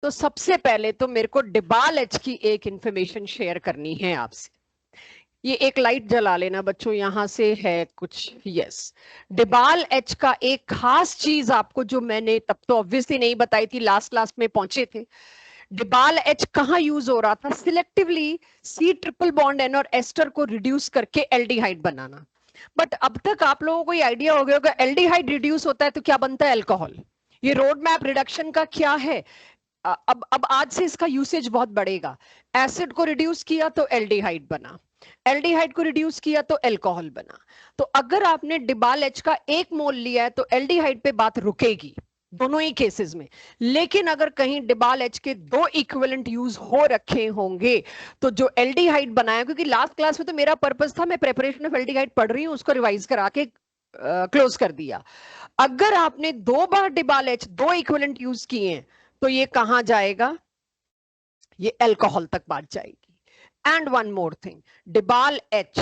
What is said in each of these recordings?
तो सबसे पहले तो मेरे को डिबाल एच की एक इंफॉर्मेशन शेयर करनी है आपसे। ये एक लाइट जला लेना बच्चों, यहां से है कुछ। यस, डिबाल एच का एक खास चीज आपको जो मैंने तब तो ऑब्वियसली नहीं बताई थी, लास्ट क्लास में पहुंचे थे। डिबाल एच कहाँ यूज हो रहा था? Selectively C triple bond N और एस्टर को रिड्यूस करके एल्डिहाइड बनाना। बट अब तक आप लोगों को ये आइडिया हो गया होगा, एल्डिहाइड रिड्यूस होता है तो क्या बनता है? अल्कोहल। ये रोड मैप रिडक्शन का क्या है? अब आज से इसका यूसेज बहुत बढ़ेगा। एसिड को रिड्यूस किया तो एल्डिहाइड बना, एल्डिहाइड को रिड्यूस किया तो अल्कोहल बना। तो अगर आपने डिबाल एच का 1 मोल लिया है तो एल्डिहाइड पे बात रुकेगी दोनों ही केसेस में। लेकिन अगर कहीं डिबाल एच के 2 इक्विवेलेंट यूज हो रखे होंगे तो जो एल्डिहाइड बनाया, क्योंकि लास्ट क्लास में तो मेरा पर्पस था, मैं प्रेपरेशन ऑफ एल्डिहाइड पढ़ रही हूं, उसको रिवाइज करा के क्लोज कर दिया। अगर आपने 2 बार डिबाल एच 2 इक्विवेलेंट यूज किए हैं तो ये कहां जाएगा? ये अल्कोहल तक बात जाएगी। And one more thing, DIBAL H,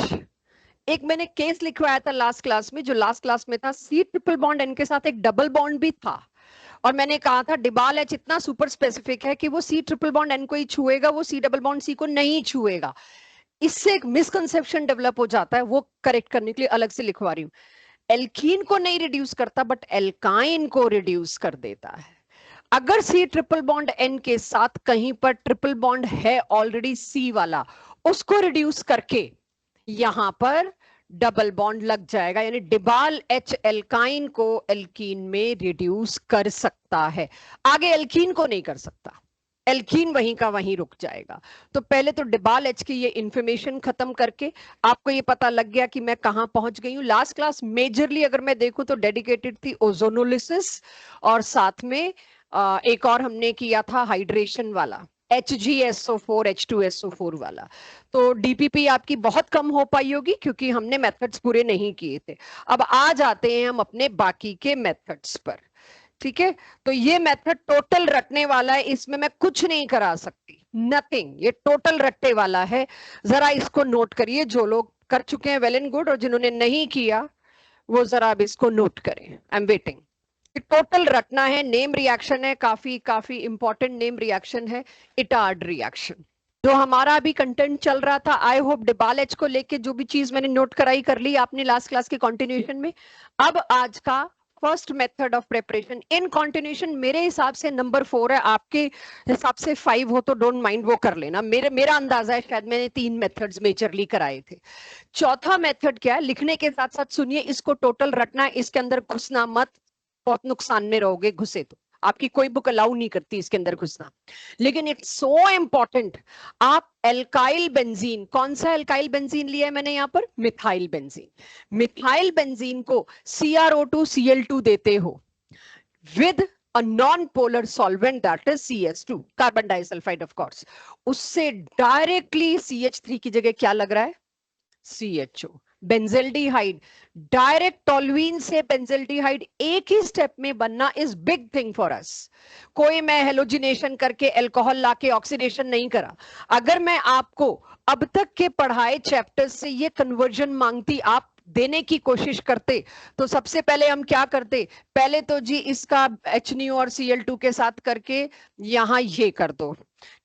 एक मैंने केस लिखवाया था लास्ट क्लास में, जो लास्ट क्लास में था, सी ट्रिपल बॉन्ड एन के साथ एक डबल बॉन्ड भी था। और मैंने कहा था डिबाल एच इतना सुपर स्पेसिफिक है कि वो सी ट्रिपल बॉन्ड एन को ही छुएगा, वो सी डबल बॉन्ड सी को नहीं छुएगा। इससे एक मिसकंसेप्शन डेवलप हो जाता है, वो करेक्ट करने के लिए अलग से लिखवा रही हूँ। एल्कीन को नहीं रिड्यूस करता बट एल्काइन को रिड्यूस कर देता है। अगर सी ट्रिपल बॉन्ड एन के साथ कहीं पर ट्रिपल बॉन्ड है ऑलरेडी सी वाला, उसको रिड्यूस करके यहां पर डबल बॉन्ड लग जाएगा, यानी डिबाल एच एल्काइन को एल्कीन में रिड्यूस कर सकता है, आगे एल्कीन को नहीं कर सकता। एल्कीन वहीं का वहीं रुक जाएगा। तो पहले तो डिबाल एच की ये इंफॉर्मेशन खत्म करके आपको ये पता लग गया कि मैं कहां पहुंच गई हूं। लास्ट क्लास मेजरली अगर मैं देखूं तो डेडिकेटेड थी ओजोनोलिसिस, और साथ में एक और हमने किया था हाइड्रेशन वाला, HgSO4 H2SO4 वाला। तो डीपीपी आपकी बहुत कम हो पाई होगी क्योंकि हमने मेथड्स पूरे नहीं किए थे। अब आ जाते हैं हम अपने बाकी के मेथड्स पर। ठीक है, तो ये मेथड टोटल रटने वाला है, इसमें मैं कुछ नहीं करा सकती, नथिंग, ये टोटल रटने वाला है। जरा इसको नोट करिए, जो लोग कर चुके हैं वेल एंड गुड, और जिन्होंने नहीं किया वो जरा अब इसको नोट करें। आई एम वेटिंग। टोटल रटना है, नेम रिएक्शन है, काफी काफी इंपॉर्टेंट नेम रिएक्शन है, इटार्ड रिएक्शन। जो हमारा अभी कंटेंट चल रहा था, आई होप डिबाल एच को लेके जो भी चीज मैंने नोट कराई कर ली आपने लास्ट क्लास के कंटिन्यूएशन में। अब आज का first method of preparation in continuation मेरे हिसाब से नंबर 4 है, आपके हिसाब से 5 हो तो डोंट माइंड, वो कर लेना। मेरा अंदाजा है शायद मैंने 3 मेथड्स मेजरली कराए थे। चौथा मेथड क्या है, लिखने के साथ साथ सुनिए, इसको टोटल रटना है, इसके अंदर घुसना मत, बहुत नुकसान में रहोगे घुसे तो। आपकी कोई बुक अलाउ नहीं करती इसके अंदर घुसना, लेकिन इट्स सो इंपॉर्टेंट। आप एल्काइल बेंजीन, कौन सा एल्काइल बेंजीन लिया है मैंने यहाँ पर? Methyl benzene. मिथाइल बेंजीन को CrO2Cl2 देते हो with a non-polar solvent that is CS2, carbon disulphide of course, उससे डायरेक्टली CH3 की जगह क्या लग रहा है? CHO, benzaldehyde. डायरेक्ट टोल्यूइन से बेंजेल्डिहाइड एक ही स्टेप में बनना is big thing for us. कोई मैं हेलोजिनेशन करके अल्कोहल लाके ऑक्सीडेशन नहीं करा। अगर मैं आपको अब तक के पढ़ाए चैप्टर्स से ये कन्वर्जन मांगती, आप देने की कोशिश करते, तो सबसे पहले हम क्या करते? पहले तो जी इसका HNO और Cl2 के साथ करके यहां ये कर दो,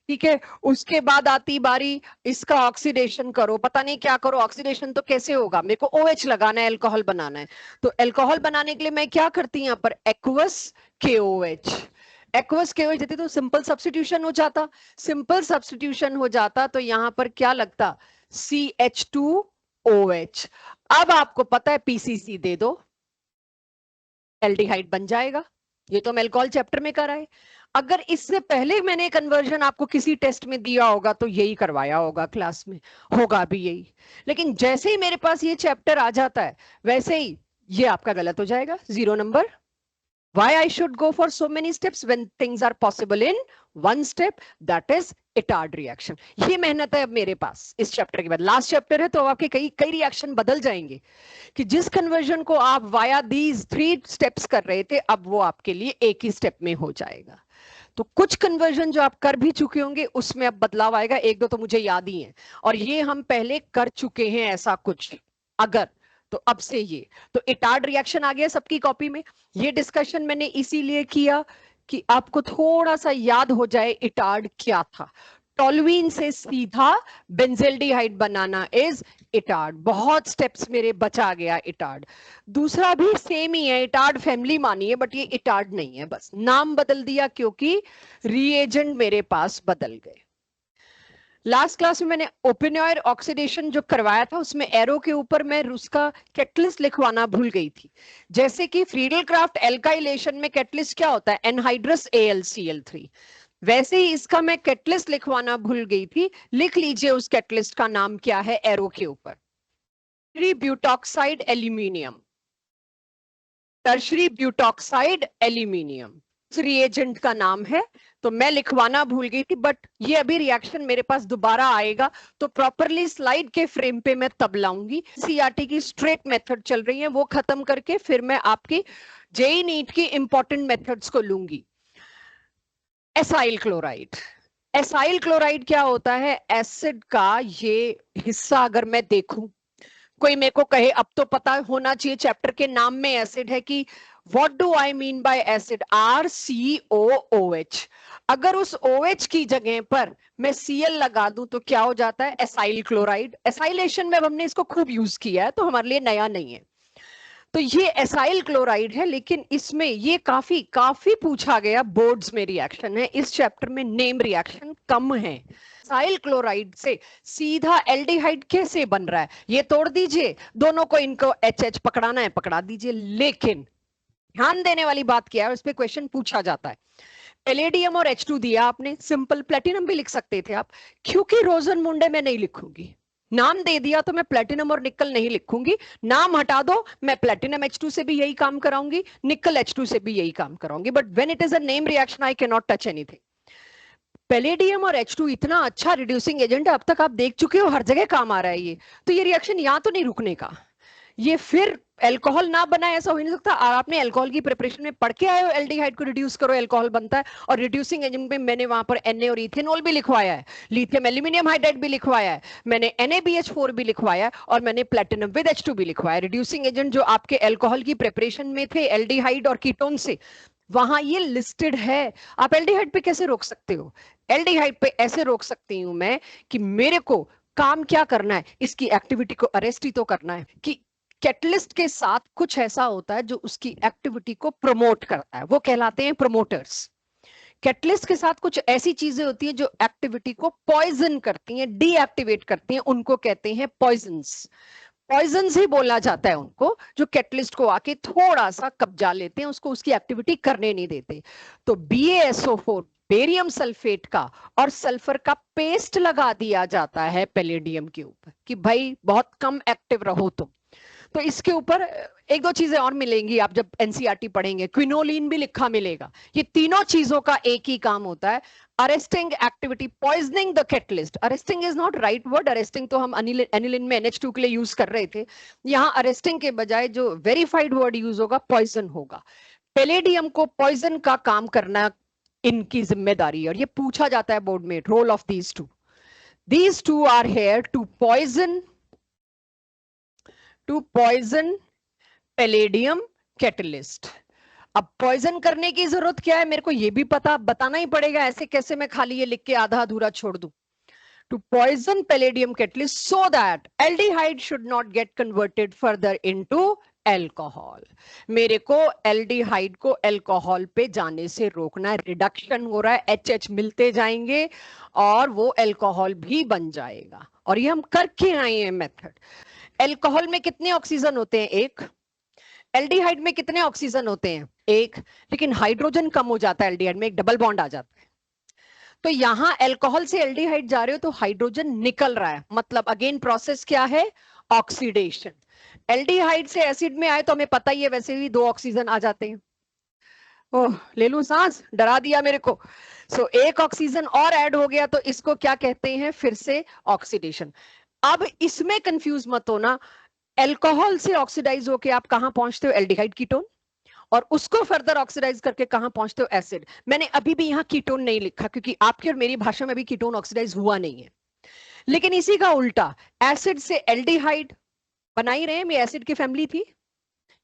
ठीक है। उसके बाद आती बारी इसका ऑक्सीडेशन करो, पता नहीं क्या करो, ऑक्सीडेशन तो कैसे होगा, मेरे को OH लगाना है, अल्कोहल बनाना है। तो अल्कोहल बनाने के लिए मैं क्या करती हूं यहाँ पर? एक्वस KOH, एक्वस KOH देती तो सिंपल सब्स्टिट्यूशन हो जाता। सिंपल सब्स्टिट्यूशन हो जाता तो यहां पर क्या लगता? CH2OH। अब आपको पता है PCC दे दो, एल्डिहाइड बन जाएगा। ये तो हम अल्कोहल चैप्टर में कराए। अगर इससे पहले मैंने कन्वर्जन आपको किसी टेस्ट में दिया होगा तो यही करवाया होगा क्लास में, होगा भी यही। लेकिन जैसे ही मेरे पास ये चैप्टर आ जाता है वैसे ही ये आपका गलत हो जाएगा, 0 number. Why I should go for so many steps when things are possible in one step, that is Etard reaction. ये मेहनत है अब मेरे पास इस चैप्टर के बाद। लास्ट चैप्टर है तो आपके कई कई रिएक्शन बदल जाएंगे कि जिस कन्वर्जन को आप वाया दीज 3 स्टेप्स कर रहे थे, अब वो आपके लिए एक ही स्टेप में हो जाएगा। तो कुछ कन्वर्जन जो आप कर भी चुके होंगे उसमें अब बदलाव आएगा, 1-2 तो मुझे याद ही है, और ये हम पहले कर चुके हैं ऐसा कुछ। अगर तो अब से ये तो इटार्ड रिएक्शन आ गया सबकी कॉपी में। ये डिस्कशन मैंने इसीलिए किया कि आपको थोड़ा सा याद हो जाए इटार्ड क्या था। टोल्यूइन से सीधा बेंजेल्डिहाइड बनाना इज इटार्ड। बहुत स्टेप्स मेरे बचा गया इटार्ड। दूसरा भी सेम ही है, इटार्ड फैमिली मानी है, बट ये इटार्ड नहीं है, बस नाम बदल दिया क्योंकि रिएजेंट मेरे पास बदल गए। लास्ट क्लास में मैंने ओपेनॉयर ऑक्सीडेशन जो करवाया था उसमें एरो के ऊपर मैं उसका कैटलिस्ट लिखवाना भूल गई थी। जैसे कि फ्रीडल क्राफ्ट एल्काइलेशन में कैटलिस्ट क्या होता है, एनहाइड्रस AlCl3, वैसे ही इसका मैं कैटलिस्ट लिखवाना भूल गई थी। लिख लीजिए उस कैटलिस्ट का नाम क्या है एरो के ऊपर, butoxide aluminium, tertiary butoxide aluminium reagent का नाम है। तो मैं लिखवाना भूल गई थी, बट ये अभी रिएक्शन मेरे पास दोबारा आएगा तो प्रॉपरली स्लाइड के फ्रेम पे मैं तब लाऊंगी। सीआरटी की स्ट्रेट मेथड चल रही है, वो खत्म करके फिर मैं आपकी जेई नीट की इंपॉर्टेंट मेथड्स को लूंगी। एसाइल क्लोराइड, एसाइल क्लोराइड क्या होता है, एसिड का ये हिस्सा अगर मैं देखूं, कोई मेरे को कहे अब तो पता होना चाहिए चैप्टर के नाम में एसिड है कि what do I mean by acid, RCOOH। अगर उस OH की जगह पर मैं Cl लगा दूं तो क्या हो जाता है, एसाइल क्लोराइड। एसाइलेशन में अब हमने इसको खूब यूज किया है तो हमारे लिए नया नहीं है। तो ये एसाइल क्लोराइड है, लेकिन इसमें ये काफी काफी पूछा गया, बोर्ड्स में रिएक्शन है, इस चैप्टर में नेम रिएक्शन कम है। एसाइल क्लोराइड से सीधा एल्डिहाइड कैसे बन रहा है ये तोड़ दीजिए, दोनों को इनको HH पकड़ाना है पकड़ा दीजिए। लेकिन ध्यान देने वाली बात क्या है, उस पर क्वेश्चन पूछा जाता है। पैलेडियम और H2 दिया आपने, सिंपल प्लेटिनम भी लिख सकते थे आप, क्योंकि रोजन मुंडे में नहीं लिखूंगी, नाम दे दिया तो मैं प्लेटिनम और निकल नहीं लिखूंगी। नाम हटा दो, मैं प्लेटिनम H2 से भी यही काम कराऊंगी, निकल H2 से भी यही काम कराऊंगी, but when it is a name reaction I can not touch anything. Palladium और H2 इतना अच्छा रिड्यूसिंग एजेंट है, अब तक आप देख चुके हो, हर जगह काम आ रहा है ये। तो ये रिएक्शन यहां तो नहीं रुकने का, ये फिर अल्कोहल ना बनाए ऐसा हो नहीं सकता। और आपने अल्कोहल की प्रिपरेशन में पढ़ के आए हो, एल्डिहाइड को रिड्यूस करो अल्कोहल बनता है, और रिड्यूसिंग एजेंट में मैंने वहां पर Na और इथेनॉल भी लिखवाया है, लिथियम एल्यूमिनियम हाइड्राइड भी लिखवाया है, मैंने NaBH4 भी लिखवाया है, और मैंने प्लेटिनम विद H2 भी लिखवाया। रिड्यूसिंग एजेंट जो आपके अल्कोहल की प्रिपरेशन में थे एल्डिहाइड और कीटोन से, वहां ये लिस्टेड है। आप एल्डिहाइड पे कैसे रोक सकते हो, एल्डिहाइड पे ऐसे रोक सकती हूं मैं कि मेरे को काम क्या करना है, इसकी एक्टिविटी को अरेस्ट ही तो करना है। कि कैटलिस्ट के साथ कुछ ऐसा होता है जो उसकी एक्टिविटी को प्रमोट करता है, वो कहलाते हैं प्रोमोटर्स। कैटलिस्ट के साथ कुछ ऐसी चीजें होती है जो एक्टिविटी को पॉइजन करती हैं, डीएक्टिवेट करती हैं, उनको कहते हैं पॉइजन्स। पॉइजन्स ही बोला जाता है उनको, जो कैटलिस्ट को आके थोड़ा सा कब्जा लेते हैं, उसको उसकी एक्टिविटी करने नहीं देते। तो BaSO4 बेरियम सल्फेट का और सल्फर का पेस्ट लगा दिया जाता है पैलेडियम के ऊपर कि भाई बहुत कम एक्टिव रहो तुम। तो इसके ऊपर एक दो चीजें और मिलेंगी, आप जब एनसीईआरटी पढ़ेंगे, क्विनोलिन भी लिखा मिलेगा। ये तीनों चीजों का एक ही काम होता है, arresting activity, poisoning the catalyst. Arresting is not right word, arresting तो हम एनिलिन में NH2 के लिए यूज कर रहे थे, यहाँ अरेस्टिंग के बजाय जो वेरीफाइड वर्ड यूज होगा पॉइजन होगा। पैलेडियम को पॉइजन का काम करना इनकी जिम्मेदारी है, और ये पूछा जाता है बोर्ड में, role of these two are here to poison palladium catalyst. अब पॉइजन करने की जरूरत क्या है, मेरे को ये भी बताना ही पड़ेगा, ऐसे कैसे मैं खाली ये लिख के आधा अधूरा छोड़ दूं। To poison palladium catalyst so that aldehyde should not get converted further into alcohol. मेरे को एल्डिहाइड को एल्कोहल पे जाने से रोकना है, रिडक्शन हो रहा है, HH मिलते जाएंगे और वो एल्कोहल भी बन जाएगा, और ये हम करके आए हैं मेथड। एल्कोहल में कितने ऑक्सीजन होते हैं, एक। एल्डिहाइड में कितने ऑक्सीजन होते हैं, एक, लेकिन हाइड्रोजन कम हो जाता है एल्डिहाइड में, एक डबल बॉन्ड आ जाता है। तो यहां एल्कोहल से एल्डिहाइड जा रहे हो तो हाइड्रोजन निकल रहा है, मतलब अगेन प्रोसेस क्या है, ऑक्सीडेशन। एल्डिहाइड से एसिड में आए तो हमें पता ही है वैसे भी 2 ऑक्सीजन आ जाते हैं। ओह ले लूं सांस, डरा दिया मेरे को। सो एक ऑक्सीजन और ऐड हो गया तो इसको क्या कहते हैं, फिर से ऑक्सीडेशन। अब इसमें कंफ्यूज मत होना, एल्कोहल से ऑक्सीडाइज होके आप कहां पहुंचते हो, एल्डिहाइड कीटोन, और उसको फर्दर ऑक्सीडाइज करके कहां पहुंचते हो, एसिड। मैंने अभी भी यहां कीटोन नहीं लिखा क्योंकि आपकी और मेरी भाषा में भी कीटोन ऑक्सीडाइज हुआ नहीं है। लेकिन इसी का उल्टा, एसिड से एल्डिहाइड बना ही रहे हैं, ये एसिड की फैमिली थी,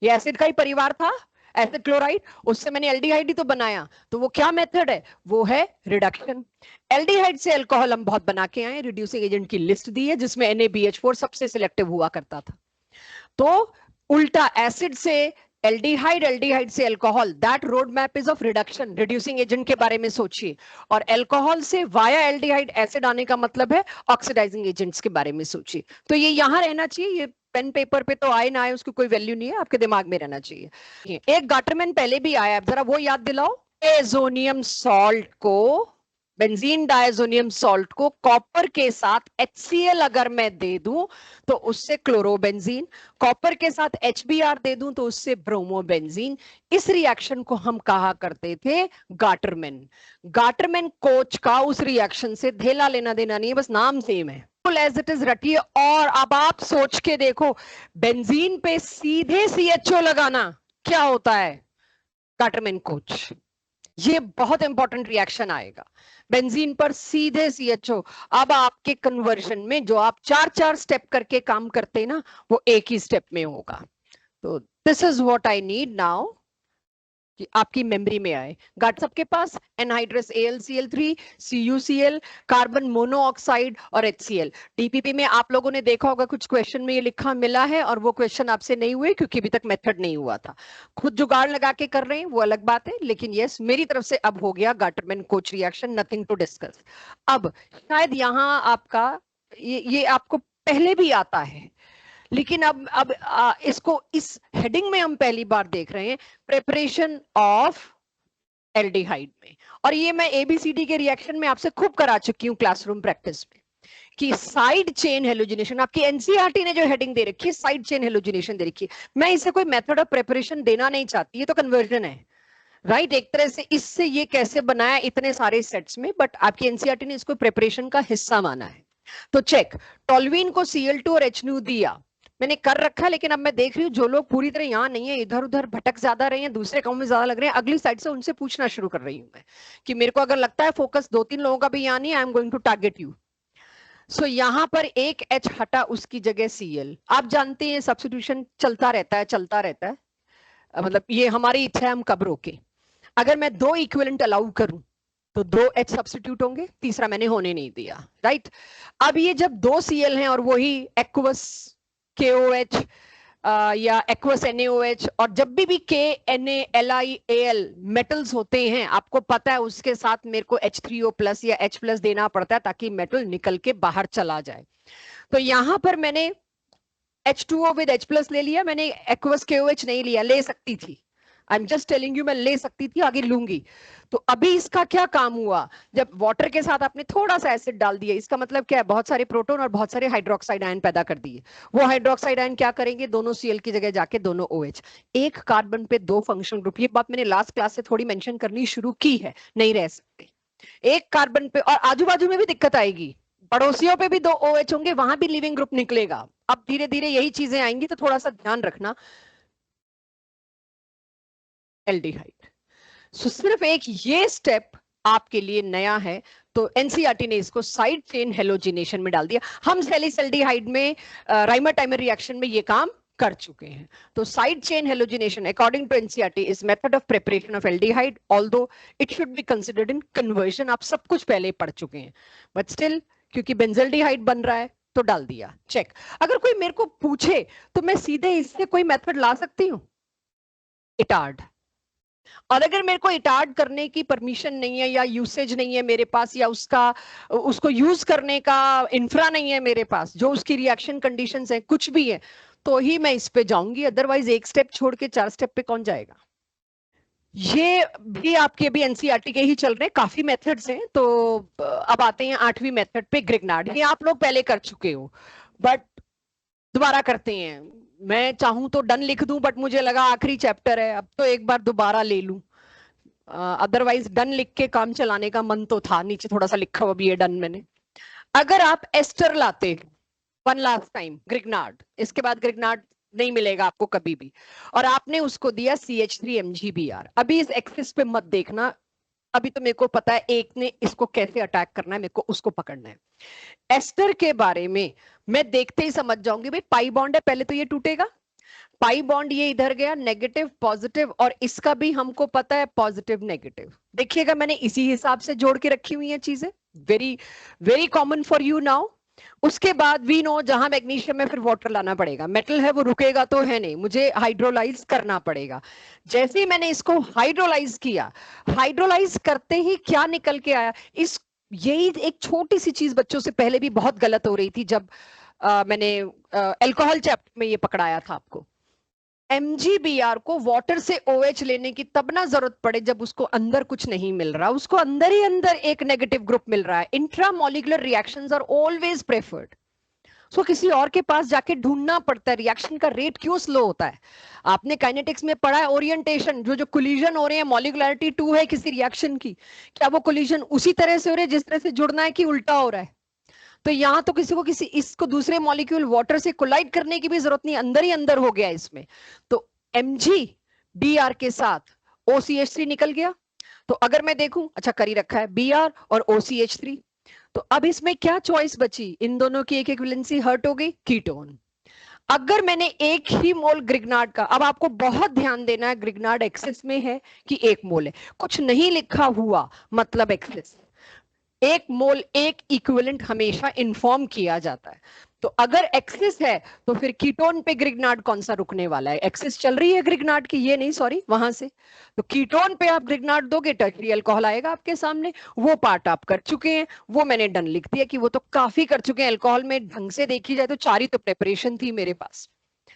ये एसिड का ही परिवार था, एसिड क्लोराइड, उससे मैंने एल्डिहाइड ही तो बनाया, तो वो क्या मेथड है, वो है रिडक्शन। एल्डिहाइड से अल्कोहल हम बहुत बना के आए, रिड्यूसिंग एजेंट की लिस्ट दी है जिसमें NaBH4 सबसे सिलेक्टिव हुआ करता था। तो उल्टा एसिड से एल्डिहाइड, एल्डिहाइड से alcohol, that road map is of reduction, reducing agent के बारे में सोचिए। और अल्कोहल से वाया एल्डिहाइड एसिड आने का मतलब है ऑक्सीडाइजिंग एजेंट्स के बारे में सोचिए। तो ये यहां रहना चाहिए, ये पेन पेपर पे तो आए ना आए उसकी कोई वैल्यू नहीं है, आपके दिमाग में रहना चाहिए। एक गाटरमैन पहले भी आया, जरा वो याद दिलाओ। एजोनियम सॉल्ट को, बेंजीन डायजोनियम सॉल्ट को कॉपर के साथ HCl अगर मैं दे दूं तो उससे क्लोरोबेंजीन, कॉपर के साथ HBr दे दूं तो उससे ब्रोमोबेंजीन। इस रिएक्शन को हम कहा करते थे गाटरमैन। गाटरमैन कोच का उस रिएक्शन से धेला लेना देना नहीं है, बस नाम सेम है, एज इट इज रटिए। और अब आप सोच के देखो, बेंजीन पे सीधे CHO लगाना क्या होता है, गाटरमैन कोच। ये बहुत इंपॉर्टेंट रिएक्शन आएगा, बेंजीन पर सीधे CHO। अब आपके कन्वर्जन में जो आप 4-4 स्टेप करके काम करते ना, वो एक ही स्टेप में होगा। तो this is what I need now कि आपकी मेमोरी में आए। गाट सबके पास anhydrous AlCl3, CuCl, carbon monoxide और HCl। DPP में आप लोगों ने देखा होगा कुछ क्वेश्चन में ये लिखा मिला है, और वो क्वेश्चन आपसे नहीं हुए क्योंकि अभी तक मेथड नहीं हुआ था। खुद जुगाड़ लगा के कर रहे हैं वो अलग बात है, लेकिन यस मेरी तरफ से अब हो गया Gattermann Koch reaction, nothing to discuss. अब शायद यहाँ आपका ये आपको पहले भी आता है, लेकिन अब इसको इस हेडिंग में हम पहली बार देख रहे हैं, प्रिपरेशन ऑफ एल्डिहाइड में। और ये मैं ABCD के रिएक्शन में आपसे खूब करा चुकी हूँ क्लासरूम प्रैक्टिस में, कि साइड चेन हेलोजिनेशन, आपकी NCERT ने जो हेडिंग दे रखी है साइड चेन हेलोजिनेशन दे रखी है। मैं इसे कोई मेथड ऑफ प्रिपरेशन देना नहीं चाहती, ये तो कन्वर्जन है, राइट? एक तरह से इससे ये कैसे बनाया इतने सारे सेट्स में, बट आपकी NCERT ने इसको प्रिपरेशन का हिस्सा माना है। तो चेक, टोल्यूइन को Cl2 और HNO दिया, मैंने कर रखा है, लेकिन अब मैं देख रही हूँ जो लोग पूरी तरह यहाँ नहीं है, इधर उधर भटक ज्यादा रहे हैं, दूसरे काम में ज्यादा लग रहे हैं, अगली साइड से उनसे पूछना शुरू कर रही हूँ मैं कि मेरे को अगर लगता है फोकस 2-3 लोगों का भी यहाँ नहीं, I am going to target you. So यहाँ पर एक H हटा, उसकी जगह Cl। आप जानते हैं सब्स्टिट्यूशन चलता रहता है, चलता रहता है, मतलब ये हमारी इच्छा है हम कब रोके। अगर मैं 2 इक्विवेलेंट अलाउ करूं तो 2 H सब्स्टिट्यूट होंगे, तीसरा मैंने होने नहीं दिया, राइट? अब ये जब 2 Cl हैं और वही एक्वस KOH या एक्वस NaOH, और जब भी KNaLiAl मेटल्स होते हैं, आपको पता है उसके साथ मेरे को H3O+ या H+ देना पड़ता है ताकि मेटल निकल के बाहर चला जाए। तो यहां पर मैंने H2O विद H+ ले लिया, मैंने एक्वस KOH नहीं लिया, ले सकती थी, I am just telling you, मैं ले सकती थी, आगे लूंगी। तो अभी इसका क्या काम हुआ, जब वाटर के साथ आपने थोड़ा सा एसिड डाल दिया, इसका मतलब क्या है, बहुत सारे प्रोटॉन और बहुत सारे हाइड्रोक्साइड आयन पैदा कर दिए। वो हाइड्रोक्साइड आयन क्या करेंगे, दोनों Cl की जगह जाके दोनों OH। एक कार्बन पे 2 फंक्शनल ग्रुप, ये बात मैंने लास्ट क्लास से थोड़ी मेंशन करनी शुरू की है, नहीं रह सकते एक कार्बन पे, और आजू बाजू में भी दिक्कत आएगी, पड़ोसियों पे भी 2 OH होंगे, वहां भी लिविंग ग्रुप निकलेगा। अब धीरे धीरे यही चीजें आएंगी, तो थोड़ा सा ध्यान रखना। एल्डिहाइड, सो सिर्फ एक ये स्टेप आपके लिए नया है, तो NCERT ने इसको साइड चेन हेलोजिनेशन में डाल दिया। हम सैलिसल्डिहाइड में राइमर टाइमर रिएक्शन में ये काम कर चुके हैं। तो side chain halogenation according to NCERT is method of preparation of aldehyde, although it should be considered in conversion. आप सब कुछ पहले पढ़ चुके हैं, बट स्टिल क्योंकि बेंजल्डिहाइड बन रहा है तो डाल दिया, चेक। अगर कोई मेरे को पूछे तो मैं सीधे इससे कोई मेथड ला सकती हूँ, इटार्ड। और अगर मेरे को इटार्ड करने की परमिशन नहीं है या यूसेज नहीं है मेरे पास, या उसको यूज करने का इंफ्रा नहीं है मेरे पास, जो उसकी रिएक्शन कंडीशंस है कुछ भी है, तो ही मैं इस पे जाऊंगी, अदरवाइज एक स्टेप छोड़ के 4 स्टेप पे कौन जाएगा। ये भी आपके अभी NCERT के ही चल रहे हैं, काफी मेथड्स हैं। तो अब आते हैं 8वीं मेथड पे, ग्रिग्नार्ड। ये आप लोग पहले कर चुके हो, बट दोबारा करते हैं। मैं चाहूं तो डन लिख दूं, बट मुझे लगा आखिरी चैप्टर है, अब तो एक बार दोबारा ले लूं, अदरवाइज डन लिख के काम चलाने का मन तो था, नीचे थोड़ा सा लिखा हुआ भी है डन मैंने। अगर आप एस्टर लाते, वन लास्ट टाइम ग्रिग्नार्ड, इसके बाद ग्रिग्नार्ड नहीं मिलेगा आपको कभी भी, और आपने उसको दिया CH3MgBr, अभी इस एक्सिस पे मत देखना, अभी तो मेरे को पता है एक ने इसको कैसे अटैक करना है, मेरे को उसको पकड़ना है। एस्टर के बारे में मैं देखते ही समझ जाऊंगी, भाई पाई बॉन्ड है, पहले तो ये टूटेगा, पाई बॉन्ड ये इधर गया, नेगेटिव पॉजिटिव, और इसका भी हमको पता है पॉजिटिव नेगेटिव। देखिएगा मैंने इसी हिसाब से जोड़ के रखी हुई है चीजें, very very common for you now. उसके बाद वी नो जहां मैग्नीशियम में फिर वाटर लाना पड़ेगा, मेटल है वो रुकेगा तो है नहीं, मुझे हाइड्रोलाइज करना पड़ेगा। जैसे ही मैंने इसको हाइड्रोलाइज किया, हाइड्रोलाइज करते ही क्या निकल के आया, इस यही एक छोटी सी चीज बच्चों से पहले भी बहुत गलत हो रही थी जब मैंने अल्कोहल चैप्टर में ये पकड़ाया था आपको। MgBr को वाटर से OH लेने की तब ना जरूरत पड़े जब उसको अंदर कुछ नहीं मिल रहा, उसको अंदर ही अंदर एक नेगेटिव ग्रुप मिल रहा है। Intramolecular reactions are always preferred. So किसी और के पास जाके ढूंढना पड़ता है रिएक्शन का रेट क्यों स्लो होता है। आपने काइनेटिक्स में पढ़ा है ओरिएंटेशन, जो जो कोलिजन हो रहे हैं, मॉलिकुलरिटी 2 है किसी रिएक्शन की, क्या वो कोलिजन उसी तरह से हो रहे हैं जिस तरह से जुड़ना है कि उल्टा हो रहा है। तो यहां तो किसी को किसी इसको दूसरे मॉलिक्यूल वाटर से कोलाइड करने की भी जरूरत नहीं, अंदर ही अंदर हो गया इसमें। तो MgBr के साथ OCH3 निकल गया। तो अगर मैं देखूं, अच्छा करी रखा है Br और OCH3, तो अब इसमें क्या चॉइस बची, इन दोनों की एक इक्विवेलेंसी हर्ट हो गई, कीटोन। अगर मैंने एक ही मोल ग्रिग्नार्ड का, अब आपको बहुत ध्यान देना है, ग्रिग्नार्ड एक्सेस में है कि 1 मोल है, कुछ नहीं लिखा हुआ मतलब एक्सेस, 1 मोल 1 इक्विवेलेंट हमेशा इन्फॉर्म किया जाता है। तो अगर एक्सिस है तो फिर कीटोन पे ग्रिग्नार्ड कौन सा रुकने वाला है, एक्सिस चल रही है ग्रिग्नार्ड की, ये नहीं सॉरी वहां से, तो कीटोन पे आप ग्रिग्नार्ड दोगे, टर्शियरी अल्कोहल आएगा आपके सामने। वो पार्ट आप कर चुके हैं, वो मैंने डन लिख दिया कि वो तो काफी कर चुके हैं। अल्कोहल में ढंग से देखी जाए तो 4 ही तो प्रेपरेशन थी मेरे पास,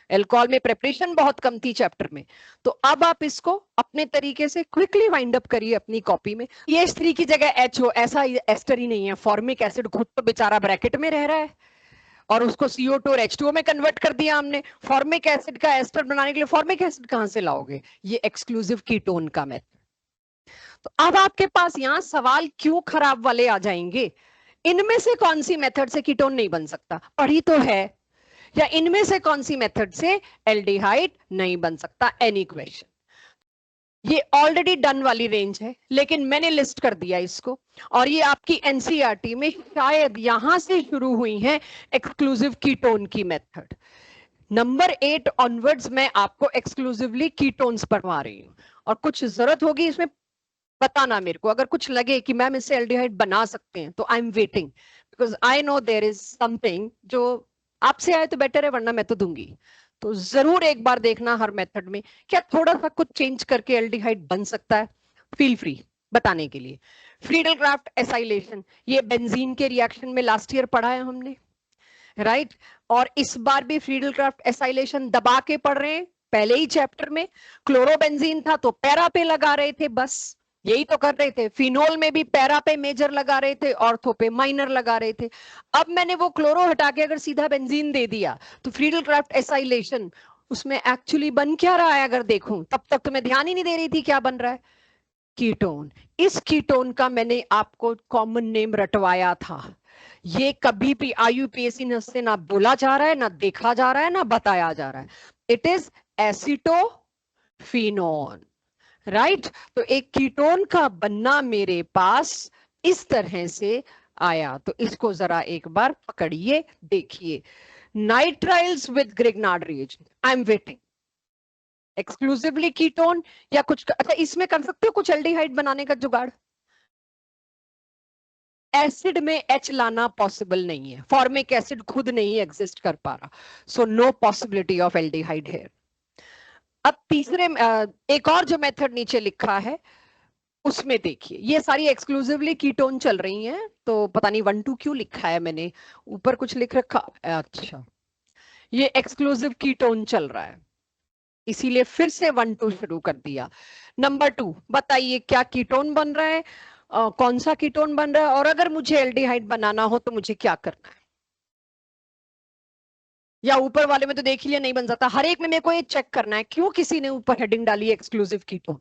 अल्कोहल में प्रेपरेशन बहुत कम थी चैप्टर में। तो अब आप इसको अपने तरीके से क्विकली वाइंड अप करिए अपनी कॉपी में। ये H3 की जगह H हो, ऐसा एस्टर ही नहीं है, फॉर्मिक एसिड खुद तो बेचारा ब्रैकेट में रह रहा है और उसको CO2 और H2O में कन्वर्ट कर दिया हमने। फॉर्मिक एसिड का एस्टर बनाने के लिए फॉर्मिक एसिड कहां से लाओगे, ये एक्सक्लूसिव कीटोन का मेथड। तो अब आपके पास यहां सवाल क्यों खराब वाले आ जाएंगे, इनमें से कौन सी मेथड से कीटोन नहीं बन सकता, पढ़ी तो है, या इनमें से कौन सी मेथड से एल्डिहाइड नहीं बन सकता, एनी क्वेश्चन। ये ऑलरेडी डन वाली रेंज है, लेकिन मैंने लिस्ट कर दिया इसको, और ये आपकी NCERT में शायद यहां से शुरू हुई है एक्सक्लूसिव कीटोन की मेथड। नंबर 8 ऑनवर्ड्स मैं आपको एक्सक्लूसिवली कीटोन्स पढ़वा रही हूँ, और कुछ जरूरत होगी इसमें बताना मेरे को, अगर कुछ लगे कि मैम इससे एल्डिहाइड बना सकते हैं तो I am waiting, because I know there is something जो आपसे आए तो बेटर है, वरना मैं तो दूंगी। तो जरूर एक बार देखना हर मेथड में क्या थोड़ा सा कुछ चेंज करके एल्डिहाइड बन सकता है, फील फ्री बताने के लिए। फ्रीडल क्राफ्ट एसाइलेशन, ये बेंजीन के रिएक्शन में लास्ट ईयर पढ़ा है हमने, राइट और इस बार भी फ्रीडल क्राफ्ट एसाइलेशन दबा के पढ़ रहे हैं। पहले ही चैप्टर में क्लोरोबेंजीन था तो पैरा पे लगा रहे थे, बस यही तो कर रहे थे। फिनोल में भी पैरा पे मेजर लगा रहे थे, ऑर्थो पे माइनर लगा रहे थे। अब मैंने वो क्लोरो हटा के अगर सीधा बेंजीन दे दिया तो फ्रीडल क्राफ्ट एसाइलेशन उसमें एक्चुअली बन क्या रहा है, अगर देखूं तब तक तो मैं ध्यान ही नहीं दे रही थी क्या बन रहा है, कीटोन। इस कीटोन का मैंने आपको कॉमन नेम रटवाया था, ये कभी भी IUPAC से ना बोला जा रहा है, ना देखा जा रहा है, ना बताया जा रहा है, इट इज एसिटोफिनोन, राइट। तो एक कीटोन का बनना मेरे पास इस तरह से आया, तो इसको जरा एक बार पकड़िए देखिए। Nitriles with Grignard reagent, I am waiting, exclusively ketone या कुछ, अच्छा इसमें कर सकते हो कुछ एल्डिहाइड बनाने का जुगाड़, एसिड में H लाना पॉसिबल नहीं है, फॉर्मिक एसिड खुद नहीं एग्जिस्ट कर पा रहा, so no possibility of aldehyde here. अब तीसरे एक और जो मेथड नीचे लिखा है उसमें देखिए, ये सारी एक्सक्लूसिवली कीटोन चल रही हैं, तो पता नहीं 1 2 क्यों लिखा है मैंने, ऊपर कुछ लिख रखा, अच्छा ये एक्सक्लूसिव कीटोन चल रहा है इसीलिए फिर से 1 2 शुरू कर दिया। नंबर 2 बताइए क्या कीटोन बन रहा है, कौन सा कीटोन बन रहा है, और अगर मुझे एल्डिहाइड बनाना हो तो मुझे क्या करना है, या ऊपर वाले में तो देख लिया नहीं बन जाता, हर एक में मेरे को ये चेक करना है क्यों किसी ने ऊपर हेडिंग डाली है एक्सक्लूसिव कीटोन,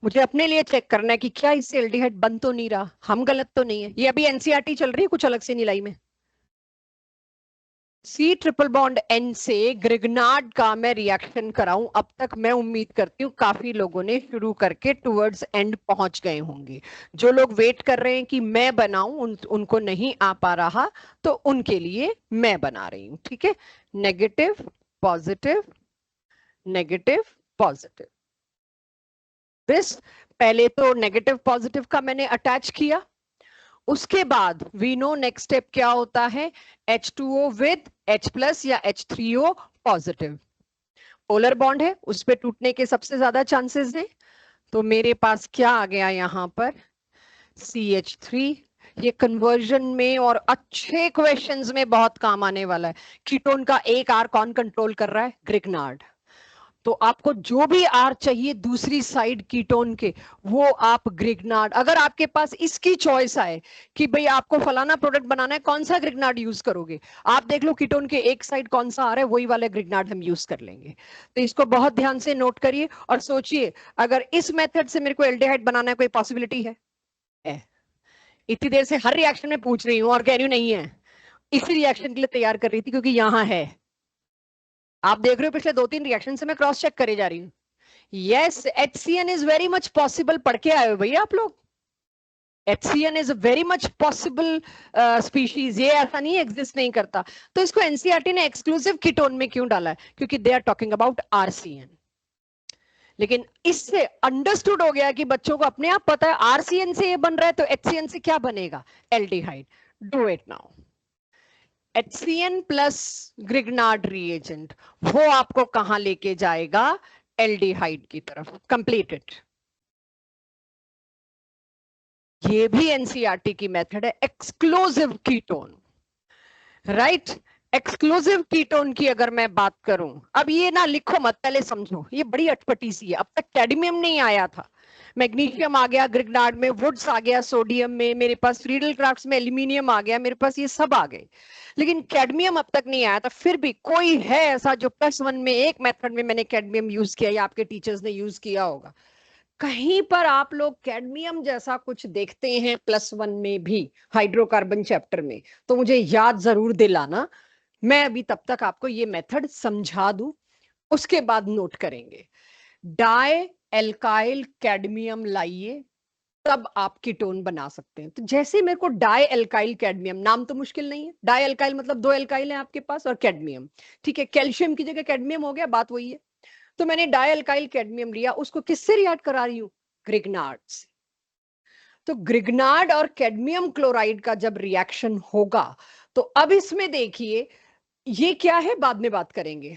मुझे अपने लिए चेक करना है कि क्या इससे एल्डिहाइड बन तो नहीं रहा, हम गलत तो नहीं है। ये अभी NCERT चल रही है, कुछ अलग से नहीं लाई में। C ट्रिपल बॉन्ड N से ग्रिग्नार्ड का मैं रिएक्शन कराऊं, अब तक मैं उम्मीद करती हूँ काफी लोगों ने शुरू करके टुवर्ड्स एंड पहुंच गए होंगे। जो लोग वेट कर रहे हैं कि मैं बनाऊं उनको नहीं आ पा रहा, तो उनके लिए मैं बना रही हूं, ठीक है। Negative positive negative positive. This पहले तो नेगेटिव पॉजिटिव का मैंने अटैच किया, उसके बाद वी नो नेक्स्ट स्टेप क्या होता है, H2O विद H+ या H3O पॉजिटिव। पोलर बॉन्ड है, उस पे टूटने के सबसे ज्यादा चांसेस है। तो मेरे पास क्या आ गया यहां पर, CH3। ये कन्वर्जन में और अच्छे क्वेश्चंस में बहुत काम आने वाला है। कीटोन का एक आर कौन कंट्रोल कर रहा है, ग्रिग्नार्ड। तो आपको जो भी आर चाहिए दूसरी साइड कीटोन के, वो आप ग्रिग्नार्ड, अगर आपके पास इसकी चॉइस आए कि भाई आपको फलाना प्रोडक्ट बनाना है, कौन सा ग्रिग्नार्ड यूज करोगे, आप देख लो कीटोन के एक साइड कौन सा आ रहा है, वही वाला ग्रिग्नार्ड हम यूज कर लेंगे। तो इसको बहुत ध्यान से नोट करिए और सोचिए, अगर इस मेथड से मेरे को एल्डिहाइड बनाना है, कोई पॉसिबिलिटी है? इतनी देर से हर रिएक्शन में पूछ रही हूं और कह रही हूं नहीं है, इसी रिएक्शन के लिए तैयार कर रही थी क्योंकि यहां है। आप देख रहे हो पिछले 2-3 रिएक्शन से मैं क्रॉस चेक करे जा रही हूँ। Yes, HCN is very much possible, पढ़ के आए हो भैया आप लोग। HCN is very much possible species, ये ऐसा नहीं एग्जिस्ट नहीं करता। तो इसको एनसीईआरटी ने एक्सक्लूसिव कीटोन में क्यों डाला है, क्योंकि they are talking about RCN। लेकिन इससे अंडरस्टूड हो गया कि बच्चों को अपने आप पता है RCN से ये बन रहा है, तो HCN से क्या बनेगा, aldehyde. Do it now. HCN plus Grignard reagent, वो आपको कहां लेके जाएगा, एल्डिहाइड की तरफ। कंप्लीटेड। ये भी एनसीईआरटी की मेथड है, exclusive ketone. Right, exclusive ketone की अगर मैं बात करूं, अब ये ना लिखो मत, पहले समझो, ये बड़ी अटपटी सी है। अब तक कैडमियम नहीं आया था, मैग्नीशियम आ गया ग्रिग्नार्ड में, वुड्स आ गया सोडियम में, मेरे पास फ्रीडल क्राफ्ट्स में एल्यूमिनियम आ गया, मेरे पास ये सब आ गए, लेकिन कैडमियम अब तक नहीं आया था। फिर भी कोई है ऐसा जो +1 में एक मेथड में मैंने कैडमियम यूज किया या आपके टीचर्स ने यूज किया होगा? कहीं पर आप लोग कैडमियम जैसा कुछ देखते हैं +1 में भी, हाइड्रोकार्बन चैप्टर में, तो मुझे याद जरूर दिलाना। मैं अभी तब तक आपको ये मेथड समझा दूं, उसके बाद नोट करेंगे। डाई एल्काइल कैडमियम लाइए, तब आप कीटोन बना सकते हैं। तो जैसे मेरे को डाई एल्काइल कैडमियम, नाम तो मुश्किल नहीं है, डाई एल्काइल मतलब 2 एल्काइल है आपके पास और कैडमियम, ठीक है, कैल्शियम की जगह कैडमियम हो गया, बात वही है। तो मैंने डाई एल्काइल कैडमियम लिया, उसको किससे रिएक्ट करा रही हूं, ग्रिग्नार्ड से। तो ग्रिग्नार्ड और कैडमियम क्लोराइड का जब रिएक्शन होगा, तो अब इसमें देखिए, ये क्या है बाद में बात करेंगे,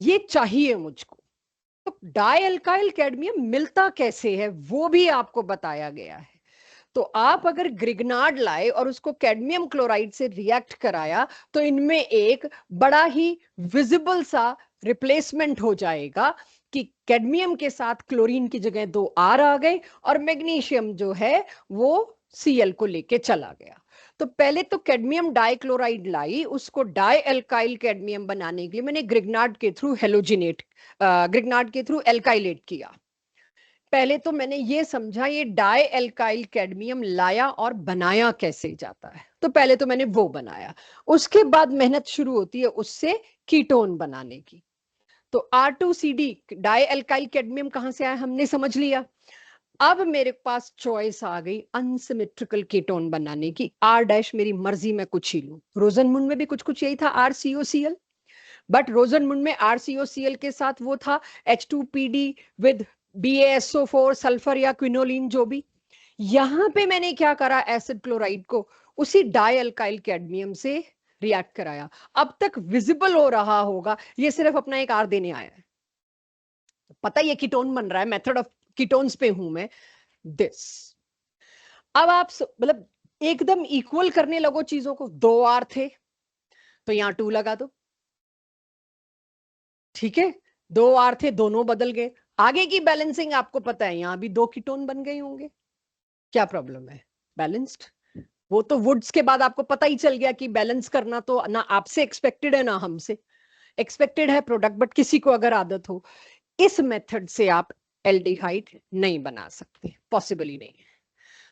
ये चाहिए मुझको। तो डाई एल्काइल कैडमियम मिलता कैसे है वो भी आपको बताया गया है। तो आप अगर ग्रिग्नार्ड लाए और उसको कैडमियम क्लोराइड से रिएक्ट कराया, तो इनमें एक बड़ा ही विजिबल सा रिप्लेसमेंट हो जाएगा कि कैडमियम के साथ क्लोरीन की जगह 2 R आ गए और मैग्नीशियम जो है वो Cl को लेके चला गया। तो पहले तो कैडमियम डाइक्लोराइड लाई, उसको डाई एल्काइल कैडमियम बनाने के लिए मैंने ग्रिग्नार्ड के थ्रू हेलोजिनेट, ग्रिग्नार्ड के थ्रू एल्काइलेट किया। पहले तो मैंने ये समझा ये डाई एल्काइल कैडमियम लाया और बनाया कैसे जाता है, तो पहले तो मैंने वो बनाया। उसके बाद मेहनत शुरू होती है उससे कीटोन बनाने की। तो R2CD डाई एल्काइल कैडमियम कहां से आया हमने समझ लिया। अब मेरे पास चॉइस आ गई अनसिमेट्रिकल कीटोन बनाने की, R' मेरी मर्जी में कुछ ही लूं। रोजनमुंड में भी कुछ कुछ यही था, RCOCl, बट रोजनमुंड में RCOCl के साथ वो था H2PD विद BaSO4 सल्फर या क्विनोलिन जो भी। यहां पे मैंने क्या करा, एसिड क्लोराइड को उसी डाई एल्काइल कैडमियम से रिएक्ट कराया। अब तक विजिबल हो रहा होगा, ये सिर्फ अपना एक R देने आया है, पता ये कीटोन बन रहा है, मेथड ऑफ कीटोन्स पे हूं मैं। दिस अब आप मतलब एकदम इक्वल करने लगो चीजों को, 2 R थे तो यहां 2 लगा दो, ठीक है, 2 R थे दोनों बदल गए। आगे की बैलेंसिंग आपको पता है, यहां भी 2 कीटोन बन गए होंगे, क्या प्रॉब्लम है, बैलेंस्ड। वो तो वुड्स के बाद आपको पता ही चल गया कि बैलेंस करना तो ना आपसे एक्सपेक्टेड है ना हमसे एक्सपेक्टेड है प्रोडक्ट, बट किसी को अगर आदत हो, इस मेथड से आप एल्डिहाइड नहीं बना सकते, पॉसिबल ही नहीं है।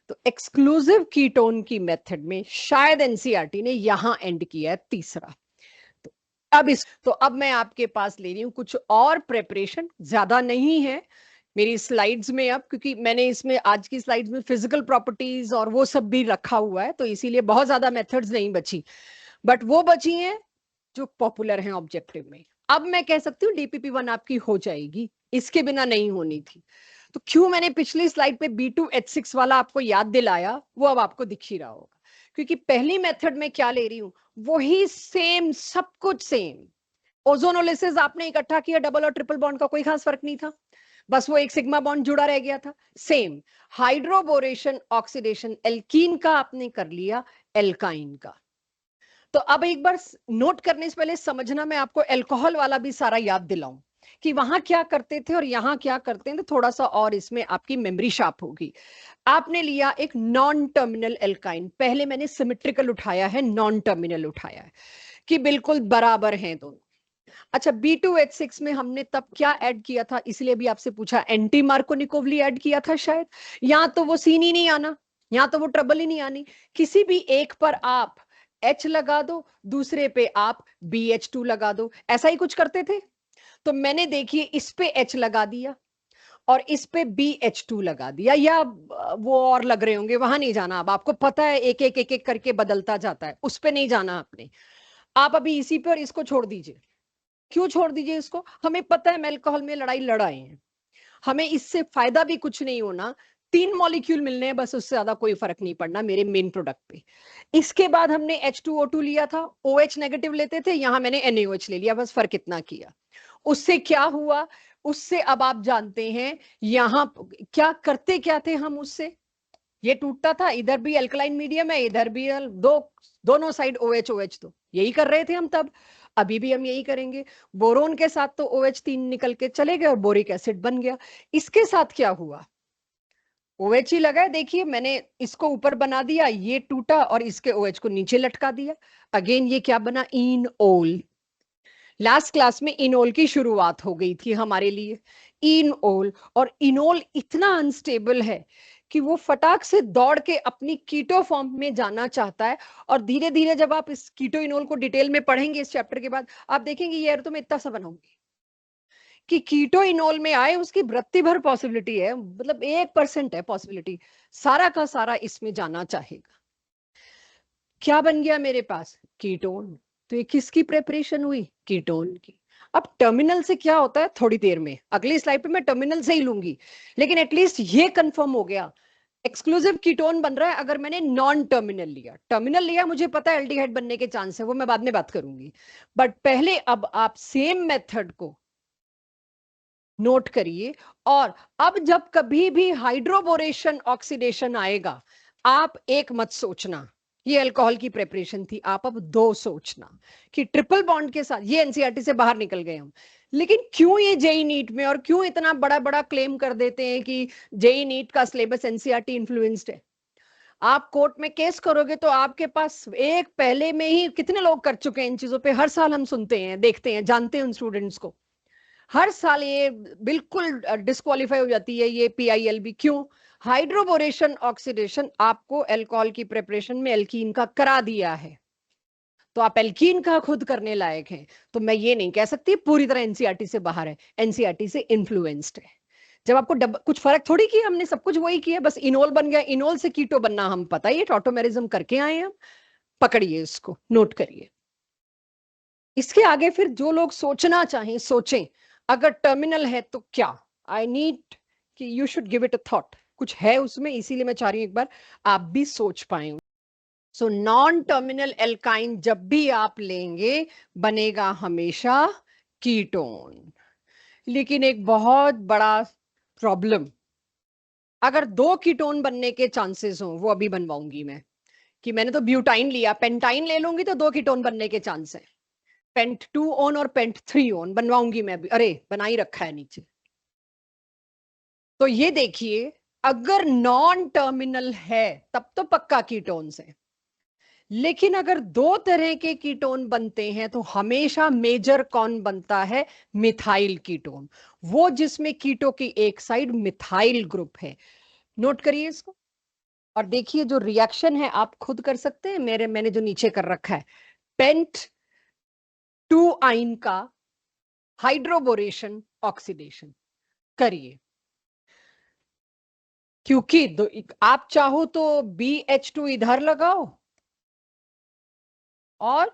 तो एक्सक्लूसिव कीटोन की मेथड में शायद एनसीईआरटी ने यहां एंड किया है तीसरा। तो अब मैं आपके पास ले रही हूं कुछ और प्रेपरेशन, ज्यादा नहीं है मेरी स्लाइड्स में अब, क्योंकि मैंने इसमें आज की स्लाइड्स में फिजिकल प्रॉपर्टीज और वो सब भी रखा हुआ है, तो इसीलिए बहुत ज्यादा मेथड्स नहीं बची, बट वो बची हैं जो पॉपुलर हैं ऑब्जेक्टिव में। अब मैं कह सकती हूँ DPP1 आपकी हो जाएगी, इसके बिना नहीं होनी थी। तो क्यों मैंने पिछली स्लाइड पे B2H6 वाला आपको याद दिलाया, वो अब आपको दिख ही रहा होगा, क्योंकि पहली मेथड में क्या ले रही हूं, वही सेम, सब कुछ सेम। ओजोनोलिसिस आपने इकट्ठा किया, डबल और ट्रिपल बॉन्ड का कोई खास फर्क नहीं था, बस वो एक सिग्मा बॉन्ड जुड़ा रह गया था। सेम हाइड्रोबोरेशन ऑक्सीडेशन एल्कीन का आपने कर लिया एल्काइन का। तो अब एक बार नोट करने से पहले समझना, मैं आपको अल्कोहल वाला भी सारा याद दिलाऊं कि वहां क्या करते थे और यहां क्या करते हैं, तो थोड़ा सा और इसमें आपकी मेमोरी शार्प होगी। आपने लिया एक नॉन टर्मिनल एल्काइन, पहले मैंने सिमेट्रिकल उठाया है, नॉन टर्मिनल उठाया है कि बिल्कुल बराबर हैं दोनों। अच्छा, B2H6 में हमने तब क्या ऐड किया था, इसलिए भी आपसे पूछा, एंटी मार्कोनिकोवली ऐड किया था शायद। यहां तो वो सीन ही नहीं आना, यहां तो वो ट्रबल ही नहीं आनी। किसी भी एक पर आप H लगा दो, दूसरे पे आप BH2 लगा दो, ऐसा ही कुछ करते थे। तो मैंने देखिए इस पे H लगा दिया और इस पे BH2 लगा दिया, या वो और लग रहे होंगे, वहां नहीं जाना। अब आपको पता है एक एक एक एक करके बदलता जाता है, उस पे नहीं जाना आपने। आप अभी इसी पे और इसको छोड़ दीजिए। क्यों छोड़ दीजिए इसको, हमें पता है हम अल्कोहल में लड़ाई लड़ाए हैं, हमें इससे फायदा भी कुछ नहीं होना। 3 मॉलिक्यूल मिलने हैं बस, उससे ज्यादा कोई फर्क नहीं पड़ना मेरे मेन प्रोडक्ट पे। इसके बाद हमने H2O2 लिया था, OH नेगेटिव लेते थे, यहां मैंने NaOH ले लिया, बस फर्क इतना किया। उससे क्या हुआ, उससे अब आप जानते हैं यहां क्या करते क्या थे हम उससे। ये टूटता था, इधर भी अल्कलाइन मीडियम है, इधर भी दोनों साइड OH OH, तो यही कर रहे थे हम तब, अभी भी हम यही करेंगे। बोरोन के साथ तो OH3 निकल के चले गए और बोरिक एसिड बन गया। इसके साथ क्या हुआ, OH ही लगा है, देखिए मैंने इसको ऊपर बना दिया, ये टूटा और इसके OH को नीचे लटका दिया। अगेन ये क्या बना, इनओल। लास्ट क्लास में इनोल की शुरुआत हो गई थी हमारे लिए, इनोल। और इनोल इतना अनस्टेबल है कि वो फटाक से दौड़ के अपनी कीटो फॉर्म में जाना चाहता है। और धीरे धीरे जब आप इस कीटो इनोल को डिटेल में पढ़ेंगे इस चैप्टर के बाद, आप देखेंगे ये तो मैं इतना सा बनाऊंगी कि कीटो इनोल में आए, उसकी वृत्ति भर पॉसिबिलिटी है, मतलब 1% है पॉसिबिलिटी, सारा का सारा इसमें जाना चाहेगा। क्या बन गया मेरे पास, कीटोन। तो ये किसकी प्रेपरेशन हुई, कीटोन की। अब टर्मिनल से क्या होता है, थोड़ी देर में अगली स्लाइड पे मैं टर्मिनल से ही लूंगी, लेकिन एटलीस्ट ये कंफर्म हो गया एक्सक्लूसिव कीटोन बन रहा है। अगर मैंने नॉन टर्मिनल लिया, टर्मिनल लिया, मुझे पता है एल्डिहाइड बनने के चांस है, वो मैं बाद में बात करूंगी। बट पहले अब आप सेम मेथड को नोट करिए। और अब जब कभी भी हाइड्रोबोरेशन ऑक्सीडेशन आएगा, आप एक मत सोचना ये अल्कोहल की प्रेपरेशन थी, आप अब दो सोचना कि ट्रिपल बॉन्ड के साथ। ये एनसीईआरटी से बाहर निकल गए हम, लेकिन क्यों ये जेई नीट में और क्यों इतना बड़ा बड़ा क्लेम कर देते हैं कि जेई नीट का सिलेबस एनसीईआरटी इन्फ्लुएंस्ड है। आप कोर्ट में केस करोगे तो आपके पास एक पहले में ही कितने लोग कर चुके हैं इन चीजों पे, हर साल हम सुनते हैं, देखते हैं, जानते हैं उन स्टूडेंट्स को। हर साल ये बिल्कुल डिस्क्वालीफाई हो जाती है ये PILB। क्यों, हाइड्रोबोरेशन ऑक्सीडेशन आपको अल्कोहल की प्रिपरेशन में एल्कीन का करा दिया है, तो आप एल्कीन का खुद करने लायक हैं। तो मैं ये नहीं कह सकती पूरी तरह एनसीईआरटी से बाहर है, एनसीईआरटी से इन्फ्लुएंस्ड है। जब आपको कुछ फर्क थोड़ी किया हमने, सब कुछ वही किया, बस इनोल बन गया, इनोल से कीटो बनना हम पता ही है, टॉटोमेरिज्म करके आए हैं हम। पकड़िए इसको, नोट करिए। इसके आगे फिर जो लोग सोचना चाहें सोचें, अगर टर्मिनल है तो क्या, आई नीड कि you should give it a thought, कुछ है उसमें, इसीलिए मैं चाह रही हूं एक बार आप भी सोच पाए। सो नॉन टर्मिनल एल्काइन जब भी आप लेंगे बनेगा हमेशा कीटोन। लेकिन एक बहुत बड़ा प्रॉब्लम, अगर दो कीटोन बनने के चांसेस हो, वो अभी बनवाऊंगी मैं, कि मैंने तो ब्यूटाइन लिया, पेंटाइन ले लूंगी तो दो कीटोन बनने के चांस है। पेंट 2 ऑन और पेंट 3 ऑन बनवाऊंगी मैं भी, अरे बना ही रखा है नीचे। तो ये देखिए, अगर नॉन टर्मिनल है तब तो पक्का कीटोन्स है, लेकिन अगर दो तरह के कीटोन बनते हैं तो हमेशा मेजर कौन बनता है, मिथाइल कीटोन, वो जिसमें कीटो की एक साइड मिथाइल ग्रुप है। नोट करिए इसको और देखिए जो रिएक्शन है आप खुद कर सकते हैं, मैंने जो नीचे कर रखा है, पेंट 2 आइन का हाइड्रोबोरेशन ऑक्सीडेशन करिए। क्योंकि आप चाहो तो BH2 इधर लगाओ और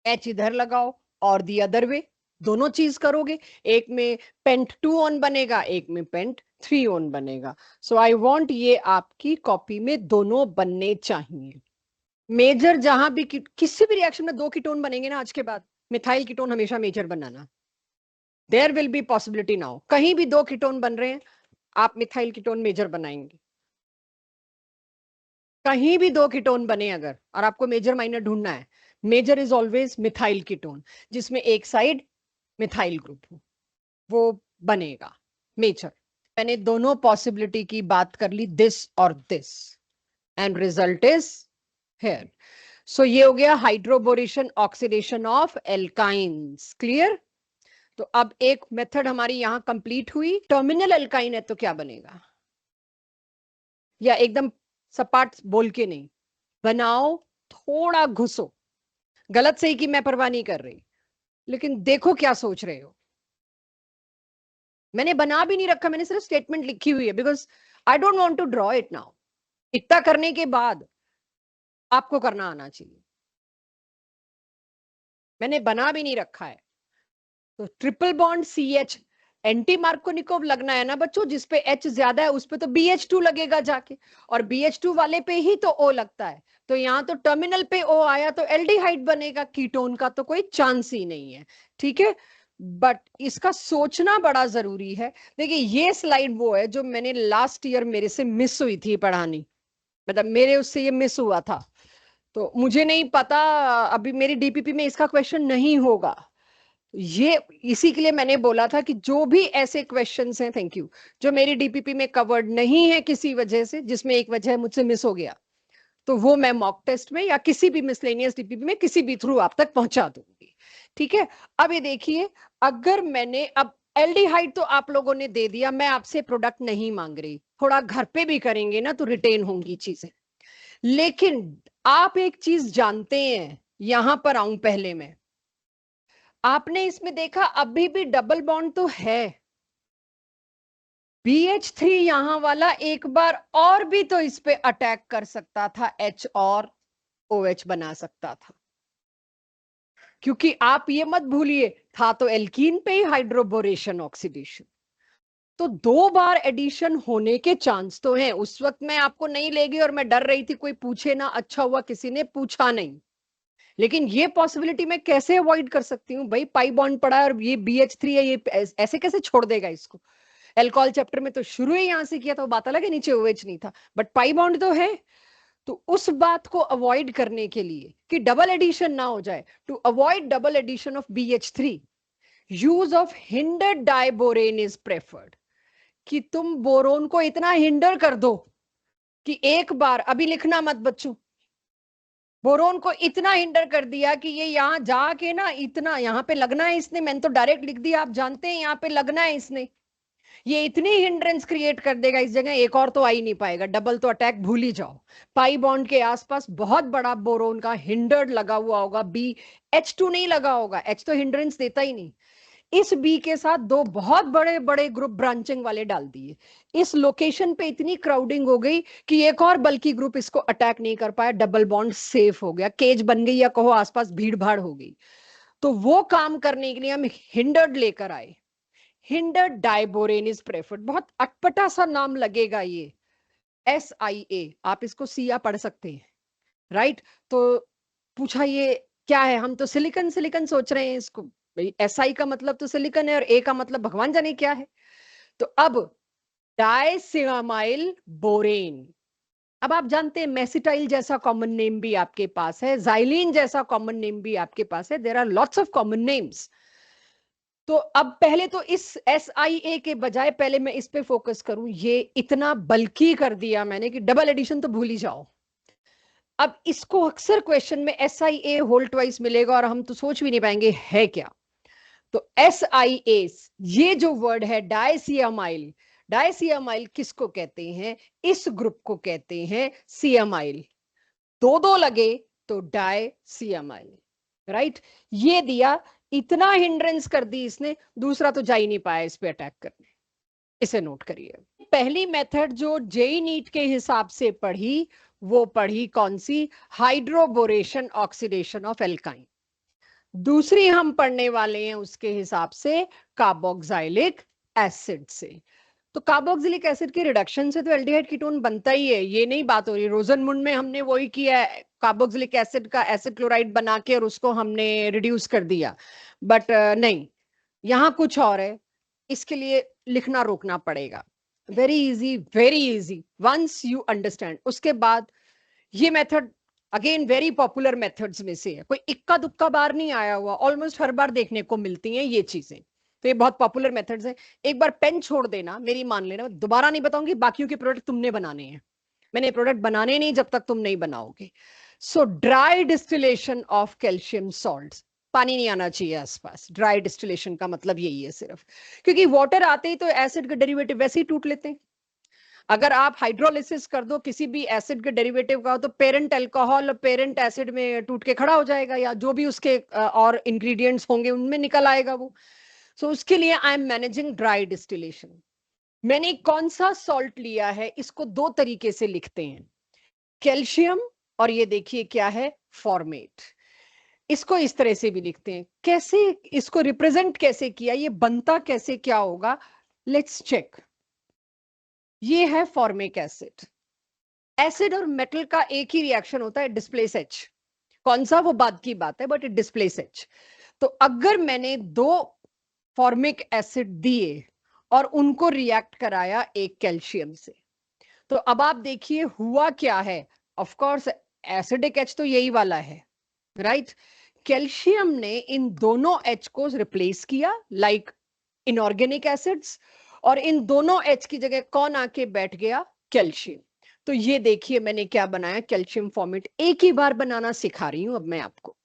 H इधर लगाओ और दी अदर वे, दोनों चीज करोगे। एक में पेंट 2 ऑन बनेगा, एक में पेंट 3 ऑन बनेगा। सो आई वांट ये आपकी कॉपी में दोनों बनने चाहिए। मेजर जहां भी किसी भी रिएक्शन में 2 कीटोन बनेंगे ना आज के बाद, मिथाइल कीटोन हमेशा मेजर बनाना। There will be possibility now, कहीं भी 2 कीटोन बन रहे हैं आप मिथाइल कीटोन मेजर बनाएंगे। कहीं भी 2 कीटोन बने अगर, और आपको मेजर माइनर ढूंढना है, major is always methyl ketone, जिसमें एक साइड मिथाइल ग्रुप हो, वो बनेगा मेजर। मैंने दोनों पॉसिबिलिटी की बात कर ली, दिस और this, end result is here. So ये हो गया hydroboration oxidation of alkynes. Clear? तो अब एक मेथड हमारी यहां कंप्लीट हुई। टर्मिनल एल्काइन है तो क्या बनेगा, या एकदम सपाट बोल के नहीं बनाओ, थोड़ा घुसो। गलत सही की मैं परवाह नहीं कर रही, लेकिन देखो क्या सोच रहे हो। मैंने बना भी नहीं रखा, मैंने सिर्फ स्टेटमेंट लिखी हुई है, because I don't want to draw it now. इतना करने के बाद आपको करना आना चाहिए, मैंने बना भी नहीं रखा है। तो triple bond CH, anti Markovnikov लगना है ना बच्चों, जिसपे H ज्यादा है उस पे तो BH2 लगेगा जाके, और BH2 वाले पे ही तो O लगता है। तो यहाँ तो टर्मिनल पे O आया तो एल्डिहाइड बनेगा, कीटोन का तो कोई चांस ही नहीं है। ठीक है, बट इसका सोचना बड़ा जरूरी है। देखिए ये स्लाइड वो है जो मैंने लास्ट ईयर मेरे से मिस हुई थी पढ़ानी, मतलब मेरे उससे ये मिस हुआ था, तो मुझे नहीं पता अभी मेरी DPP में इसका क्वेश्चन नहीं होगा। ये इसी के लिए मैंने बोला था कि जो भी ऐसे क्वेश्चंस हैं, थैंक यू, जो मेरी DPP में कवर्ड नहीं है किसी वजह से, जिसमें एक वजह मुझसे मिस हो गया, तो वो मैं मॉक टेस्ट में या किसी भी मिसलेनियस DPP में किसी भी थ्रू आप तक पहुंचा दूंगी। ठीक है, अब ये देखिए, अगर मैंने अब एल्डिहाइड तो आप लोगों ने दे दिया, मैं आपसे प्रोडक्ट नहीं मांग रही, थोड़ा घर पे भी करेंगे ना तो रिटेन होंगी चीजें। लेकिन आप एक चीज जानते हैं, यहां पर आऊं पहले मैं, आपने इसमें देखा अभी भी डबल बॉन्ड तो है। BH3 यहां वाला एक बार और भी तो इस पे अटैक कर सकता था, H और OH बना सकता था, क्योंकि आप ये मत भूलिए था तो एल्कीन पे ही हाइड्रोबोरेशन ऑक्सीडेशन, तो 2 बार एडिशन होने के चांस तो हैं। उस वक्त मैं आपको नहीं ले गई और मैं डर रही थी कोई पूछे ना, अच्छा हुआ किसी ने पूछा नहीं। लेकिन ये पॉसिबिलिटी मैं कैसे अवॉइड कर सकती हूँ भाई, पाई बॉन्ड पड़ा है और ये BH3 है, ये ऐसे कैसे छोड़ देगा इसको। एल्कोहल चैप्टर में तो शुरू ही यहां से किया था, बात अलग है, नीचे OH नहीं था, बट पाई बॉन्ड तो है। तो उस बात को अवॉइड करने के लिए कि डबल एडिशन ना हो जाए, to avoid double addition of BH3, use of hindered diborane is preferred. कि तुम बोरोन को इतना हिंडर कर दो कि एक बार, अभी लिखना मत बच्चों, बोरोन को इतना हिंडर कर दिया कि ये यहां जाके ना, इतना यहां पे लगना है इसने, मैंने तो डायरेक्ट लिख दिया, आप जानते हैं यहां पे लगना है इसने, ये इतनी हिंड्रेंस क्रिएट कर देगा इस जगह, एक और तो आ ही नहीं पाएगा, डबल तो अटैक भूल ही जाओ। पाई बॉन्ड के आसपास बहुत बड़ा बोरोन का हिंडर्ड लगा हुआ होगा, BH2 नहीं लगा होगा, H तो हिंड्रेंस देता ही नहीं। इस B के साथ 2 बहुत बड़े बड़े ग्रुप ब्रांचिंग वाले डाल दिए, इस लोकेशन पे इतनी क्राउडिंग हो गई कि एक और बल्कि ग्रुप इसको अटैक नहीं कर पाया, डबल बॉन्ड सेफ हो गया, केज बन गई, या कहो आसपास भीड़ भाड़ हो गई। तो वो काम करने के लिए हम हिंडर्ड लेकर आए, हिंडर्ड डाइबोरेन इज प्रेफर्ड। बहुत अटपटा सा नाम लगेगा ये, SIA, आप इसको सिया पढ़ सकते हैं, राइट। तो पूछा ये क्या है, हम तो सिलिकन सिलिकन सोच रहे हैं इसको, SI का मतलब तो सिलिकन है और A का मतलब भगवान जाने क्या है। तो अब डाइसियामाइल बोरेन, अब आप जानते हैं मेसिटाइल जैसा कॉमन नेम भी आपके पास है, जाइलिन जैसा कॉमन नेम भी आपके पास है, there are lots of common names. तो अब पहले तो इस SIA के बजाय पहले मैं इस पे फोकस करूं, ये इतना बल्कि कर दिया मैंने कि डबल एडिशन तो भूल ही जाओ। अब इसको अक्सर क्वेश्चन में SIA होल ट्वाइस मिलेगा और हम तो सोच भी नहीं पाएंगे है क्या। तो SIA, ये जो वर्ड है डाइसियामाइल, डाइसियामाइल किसको कहते हैं, इस ग्रुप को कहते हैं सियामाइल, 2 लगे तो डाइसियामाइल, राइट। ये दिया, इतना हिंड्रेंस कर दी इसने, दूसरा तो जा ही नहीं पाया इस पे अटैक करने, इसे नोट करिए। पहली मेथड जो जेई नीट के हिसाब से पढ़ी, वो पढ़ी कौन सी, हाइड्रोबोरेशन ऑक्सीडेशन ऑफ एल्काइन। दूसरी हम पढ़ने वाले हैं उसके हिसाब से कार्बोक्सिलिक एसिड से। तो कार्बोक्सिलिक एसिड के रिडक्शन से तो एल्डिहाइड कीटोन बनता ही है, ये नहीं बात हो रही। रोजनमुंड में हमने वही किया है, कार्बोक्सिलिक एसिड का एसिड क्लोराइड बना के और उसको हमने रिड्यूस कर दिया, बट नहीं, यहां कुछ और है। इसके लिए लिखना रोकना पड़ेगा। Very easy once you understand. उसके बाद ये method again very popular methods में से है, कोई इक्का दुक्का बार नहीं आया हुआ, ऑलमोस्ट हर बार देखने को मिलती हैं ये चीजें। तो ये बहुत पॉपुलर मेथड्स हैं। एक बार पेन छोड़ देना, मेरी मान लेना, दोबारा नहीं बताऊंगी, बाकियों के प्रोडक्ट तुमने बनाने हैं, मैंने प्रोडक्ट बनाने नहीं जब तक तुम नहीं बनाओगे। सो dry distillation of calcium salt, पानी नहीं आना चाहिए आसपास। ड्राई डिस्टिलेशन का मतलब यही है सिर्फ, क्योंकि वाटर आते ही तो एसिड का डेरिवेटिव वैसे ही टूट लेते हैं। अगर आप हाइड्रोलिसिस कर दो किसी भी एसिड के डेरिवेटिव का, तो पेरेंट अल्कोहल पेरेंट एसिड में टूट के खड़ा हो जाएगा, या जो भी उसके और इंग्रेडिएंट्स होंगे उनमें निकल आएगा वो। सो उसके लिए I am managing dry distillation. मैंने कौन सा सॉल्ट लिया है, इसको दो तरीके से लिखते हैं, कैल्शियम, और ये देखिए क्या है, फॉर्मेट। इसको इस तरह से भी लिखते हैं। कैसे इसको रिप्रेजेंट कैसे किया, ये बनता कैसे क्या होगा, लेट्स चेक। ये है फॉर्मिक एसिड। एसिड और मेटल का एक ही रिएक्शन होता है, डिस्प्लेस एच। कौन सा वो बात की बात है, बट इट डिस्प्लेस एच। तो अगर मैंने दो फॉर्मिक एसिड दिए और उनको रिएक्ट कराया एक कैल्शियम से, तो अब आप देखिए हुआ क्या है। ऑफ कोर्स एसिडिक एच तो यही वाला है, राइट। कैल्शियम ने इन दोनों एच को रिप्लेस किया लाइक इनऑर्गेनिक एसिड्स, और इन दोनों एच की जगह कौन आके बैठ गया, कैल्शियम। तो ये देखिए मैंने क्या बनाया, कैल्शियम फॉर्मेट। एक ही बार बनाना सिखा रही हूं अब मैं आपको,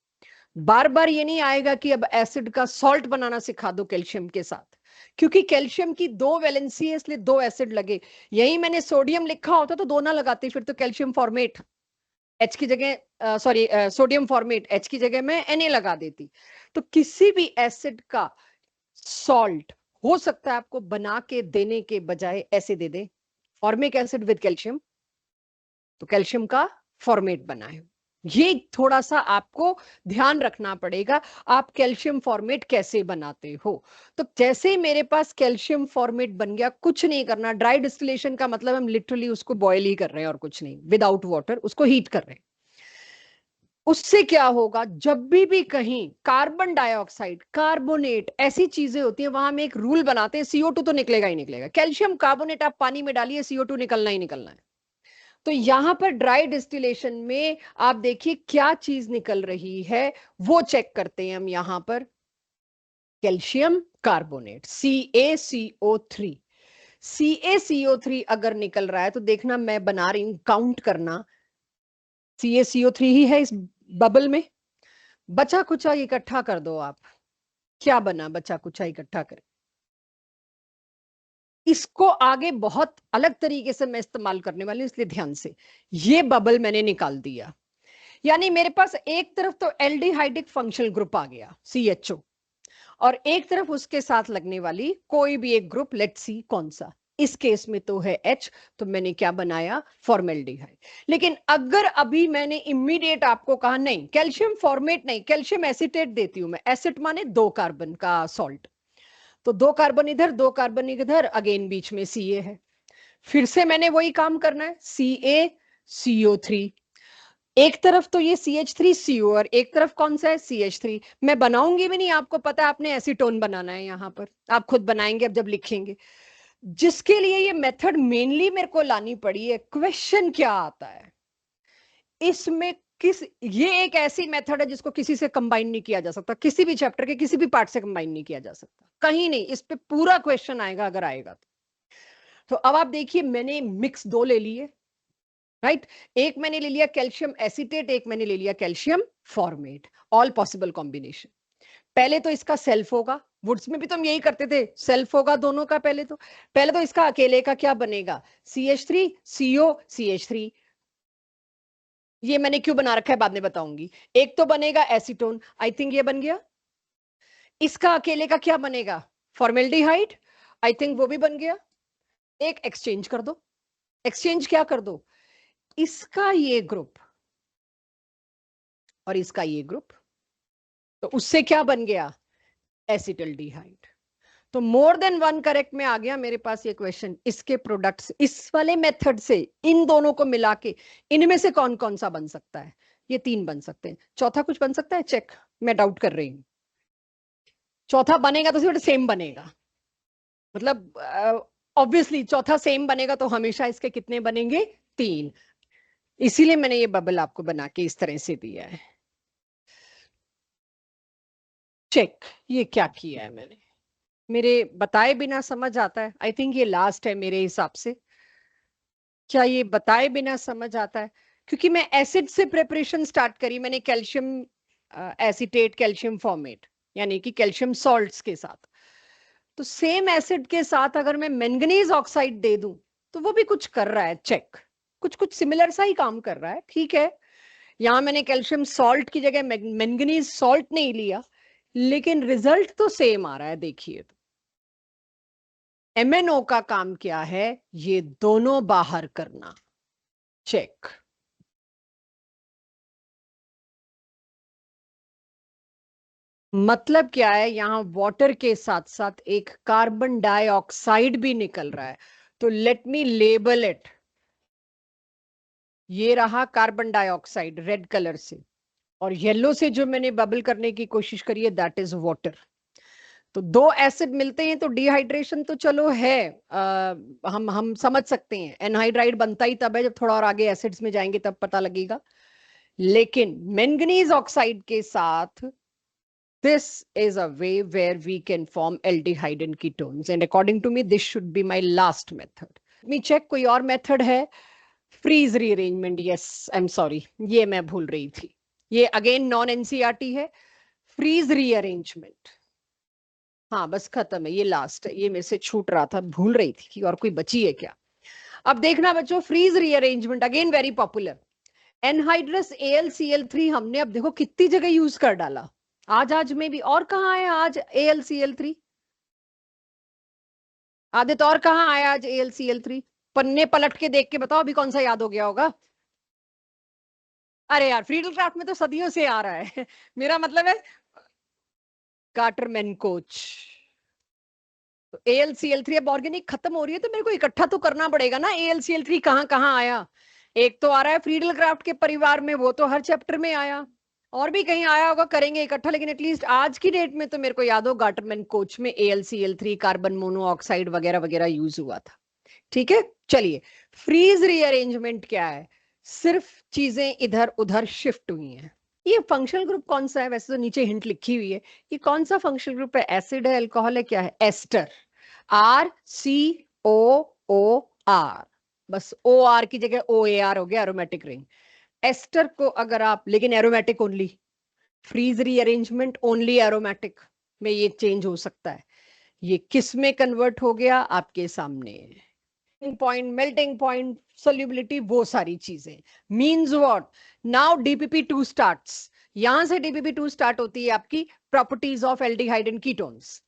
बार बार ये नहीं आएगा कि अब एसिड का सॉल्ट बनाना सिखा दो कैल्शियम के साथ, क्योंकि कैल्शियम की दो वैलेंसी है इसलिए दो एसिड लगे। यही मैंने सोडियम लिखा होता तो दो ना लगाती, फिर तो कैल्शियम फॉर्मेट एच की जगह, सॉरी सोडियम फॉर्मेट एच की जगह मैं Na लगा देती। तो किसी भी एसिड का सॉल्ट हो सकता है आपको बना के देने के बजाय ऐसे दे दे, फॉर्मिक एसिड विद कैल्शियम, तो कैल्शियम का फॉर्मेट बनाए। ये थोड़ा सा आपको ध्यान रखना पड़ेगा, आप कैल्शियम फॉर्मेट कैसे बनाते हो। तो जैसे ही मेरे पास कैल्शियम फॉर्मेट बन गया, कुछ नहीं करना। ड्राई डिस्टिलेशन का मतलब हम लिटरली उसको बॉयल ही कर रहे हैं और कुछ नहीं, विदाउट वाटर उसको हीट कर रहे हैं। उससे क्या होगा, जब भी कहीं कार्बन डाइऑक्साइड, कार्बोनेट ऐसी चीजें होती हैं, वहां में एक रूल बनाते हैं, CO2 तो निकलेगा ही निकलेगा। कैल्शियम कार्बोनेट आप पानी में डालिए, CO2 निकलना ही निकलना है। तो यहां पर ड्राई डिस्टिलेशन में आप देखिए क्या चीज निकल रही है, वो चेक करते हैं हम यहां पर। कैल्शियम कार्बोनेट CaCO3, CaCO3 अगर निकल रहा है तो देखना मैं बना रही हूं, काउंट करना, CaCO3 ही है इस बबल में। बचा कुचा इकट्ठा कर दो आप, क्या बना बचा कुचा इकट्ठा कर। इसको आगे बहुत अलग तरीके से मैं इस्तेमाल करने वाली हूं, इसलिए ध्यान से। ये बबल मैंने निकाल दिया, यानी मेरे पास एक तरफ तो एल्डिहाइडिक फंक्शनल ग्रुप आ गया CHO, और एक तरफ उसके साथ लगने वाली कोई भी एक ग्रुप, लेट्स सी कौन सा, इस केस में तो है H, तो मैंने क्या बनाया, फॉर्मेल्डिहाइड। लेकिन अगर अभी मैंने इमीडिएट आपको कहा नहीं कैल्शियम फॉर्मेट नहीं, कैल्शियम एसिटेट देती हूं मैं, एसिड माने दो कार्बन का सॉल्ट, तो दो कार्बन इधर दो कार्बन इधर, अगेन बीच में Ca है, फिर से मैंने वही काम करना है, CaCO3। एक तरफ तो ये CH3CO और एक तरफ कौन सा है, CH3। मैं बनाऊंगी भी नहीं, आपको पता है आपने एसीटोन बनाना है, यहां पर आप खुद बनाएंगे अब जब लिखेंगे। जिसके लिए ये मेथड मेनली मेरे को लानी पड़ी है। क्वेश्चन क्या आता है इसमें, किस, ये एक ऐसी मेथड है जिसको किसी से कंबाइन नहीं किया जा सकता, किसी भी चैप्टर के किसी भी पार्ट से कंबाइन नहीं किया जा सकता, कहीं नहीं। इस पे पूरा क्वेश्चन आएगा अगर आएगा तो अब आप देखिए मैंने मिक्स दो ले लिए, राइट। एक मैंने ले लिया कैल्शियम एसिटेट, एक मैंने ले लिया calcium formate, all possible combination. पहले तो इसका सेल्फ होगा, वुड्स में भी तो हम यही करते थे, सेल्फ होगा दोनों का। पहले तो इसका अकेले का क्या बनेगा, CH3CO CH3। ये मैंने क्यों बना रखा है बाद में बताऊंगी। एक तो बनेगा एसीटोन, आई थिंक ये बन गया। इसका अकेले का क्या बनेगा, फॉर्मेल्डिहाइड, आई थिंक वो भी बन गया। एक एक्सचेंज कर दो, एक्सचेंज क्या कर दो, इसका ये ग्रुप और इसका ये ग्रुप, तो उससे क्या बन गया, एसिटल्डिहाइड। तो मोर देन वन करेक्ट में आ गया मेरे पास ये क्वेश्चन। इसके प्रोडक्ट्स इस वाले मेथड से इन दोनों को मिला के इनमें से कौन कौन सा बन सकता है, ये तीन बन सकते हैं, चौथा कुछ बन सकता है, चेक, मैं डाउट कर रही हूँ। चौथा बनेगा तो सिर्फ सेम बनेगा, मतलब ऑब्वियसली चौथा सेम बनेगा तो हमेशा इसके कितने बनेंगे, तीन। इसीलिए मैंने ये बबल आपको बना के इस तरह से दिया है। चेक, ये क्या किया है मैंने, मेरे बताए बिना समझ आता है? आई थिंक ये लास्ट है मेरे हिसाब से। क्या ये बताए बिना समझ आता है? क्योंकि मैं एसिड से प्रिपरेशन स्टार्ट करी मैंने, कैल्शियम एसीटेट, कैल्शियम फॉर्मेट, यानी कि कैल्शियम सॉल्ट्स के साथ। तो सेम एसिड के साथ अगर मैं मैंगनीज ऑक्साइड दे दूं तो वो भी कुछ कर रहा है, चेक, कुछ कुछ सिमिलर सा ही काम कर रहा है, ठीक है। यहां मैंने कैल्शियम सॉल्ट की जगह मैंगनीज सॉल्ट नहीं लिया, लेकिन रिजल्ट तो सेम आ रहा है, देखिए। तो MnO का काम क्या है, ये दोनों बाहर करना, चेक। मतलब क्या है, यहां वाटर के साथ साथ एक कार्बन डाइऑक्साइड भी निकल रहा है। तो लेट मी लेबल इट, ये रहा कार्बन डाइऑक्साइड रेड कलर से, और येलो से जो मैंने बबल करने की कोशिश करी है दैट इज वाटर। तो दो एसिड मिलते हैं तो डिहाइड्रेशन तो चलो है, हम समझ सकते हैं, एनहाइड्राइड बनता ही तब है जब थोड़ा और आगे एसिड्स में जाएंगे तब पता लगेगा। लेकिन मैंगनीज ऑक्साइड के साथ this is a way where we can form aldehyde and ketones, and according to me this should be my last method. Let me check कोई और मेथड है, Fries rearrangement, yes I am sorry ये मैं भूल रही थी, ये again non NCERT है, फ्रीज रीअरेंजमेंट। हाँ बस खत्म है, ये लास्ट है, ये मेरे से छूट रहा था, भूल रही थी कि और कोई बची है क्या। अब देखना बच्चों, Fries rearrangement again very popular. Anhydrous AlCl3 हमने अब देखो कितनी जगह यूज कर डाला, आज में भी, और कहाँ है आज AlCl3, आदित्य और कहाँ आया आज AlCl3? पन्ने पलट के देख के बताओ अभी कौन सा याद हो गया होगा। अरे यार फ्रीडल क्राफ्ट में तो सदियों से आ रहा है मेरा मतलब है कार्टरमैन कोच। तो AlCl3 अब ऑर्गेनिक खत्म हो रही है तो मेरे को इकट्ठा तो करना पड़ेगा ना, AlCl3 कहाँ कहाँ आया। एक तो आ रहा है फ्रीडल क्राफ्ट के परिवार में, वो तो हर चैप्टर में आया, और भी कहीं आया होगा, करेंगे इकट्ठा, लेकिन एटलीस्ट आज की डेट में तो मेरे को याद हो गार्टरमैन कोच में AlCl3 कार्बन मोनोऑक्साइड वगैरह वगैरह यूज हुआ था। ठीक है, चलिए, फ्रीज रीअरेंजमेंट क्या है, सिर्फ चीजें इधर उधर शिफ्ट हुई हैं। ये फंक्शनल ग्रुप कौन सा है, वैसे तो नीचे हिंट लिखी हुई है, ये कौन सा फंक्शनल ग्रुप है, एसिड है, अल्कोहल है, क्या है, एस्टर, RCOOR, बस OR की जगह OAR हो गया, एरोमेटिक रिंग। एस्टर को अगर आप, लेकिन aromatic only, Fries rearrangement only aromatic में ये चेंज हो सकता है। ये किस में कन्वर्ट हो गया आपके सामने, पॉइंट, मेल्टिंग पॉइंट, सोल्यूबिलिटी, वो सारी चीजें। Means what, now DPP2 starts, यहां से DPP2 स्टार्ट होती है आपकी properties of aldehyde and ketones.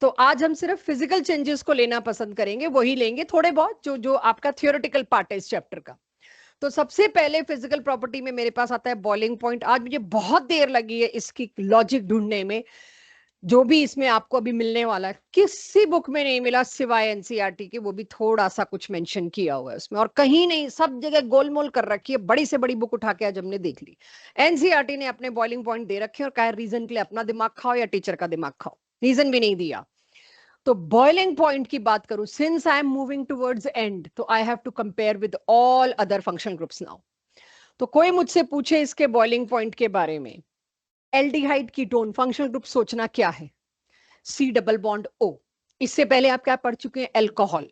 तो आज हम सिर्फ फिजिकल चेंजेस को लेना पसंद करेंगे, वही लेंगे थोड़े बहुत जो जो आपका थियोरेटिकल पार्ट है इस चैप्टर का। तो सबसे पहले फिजिकल प्रॉपर्टी में मेरे पास आता है बॉइलिंग पॉइंट। आज मुझे बहुत देर लगी है इसकी लॉजिक ढूंढने में, जो भी इसमें आपको अभी मिलने वाला है किसी बुक में नहीं मिला सिवाय एनसीईआरटी के, वो भी थोड़ा सा कुछ मेंशन किया हुआ है उसमें, और कहीं नहीं, सब जगह गोलमोल कर रखी है, बड़ी से बड़ी बुक उठा के आज हमने देख ली, एनसीईआरटी ने अपने बॉइलिंग पॉइंट दे रखे और कहा रीजन के लिए अपना दिमाग खाओ या टीचर का दिमाग खाओ, रीजन भी नहीं दिया। तो बॉइलिंग पॉइंट की बात करूं, since I am moving towards end, तो I have to compare with all other functional groups now. तो कोई मुझसे पूछे इसके बॉइलिंग पॉइंट के बारे में, एल्डिहाइड कीटोन फंक्शनल ग्रुप सोचना क्या है, C डबल बॉन्ड O। इससे पहले आप क्या पढ़ चुके हैं, alcohol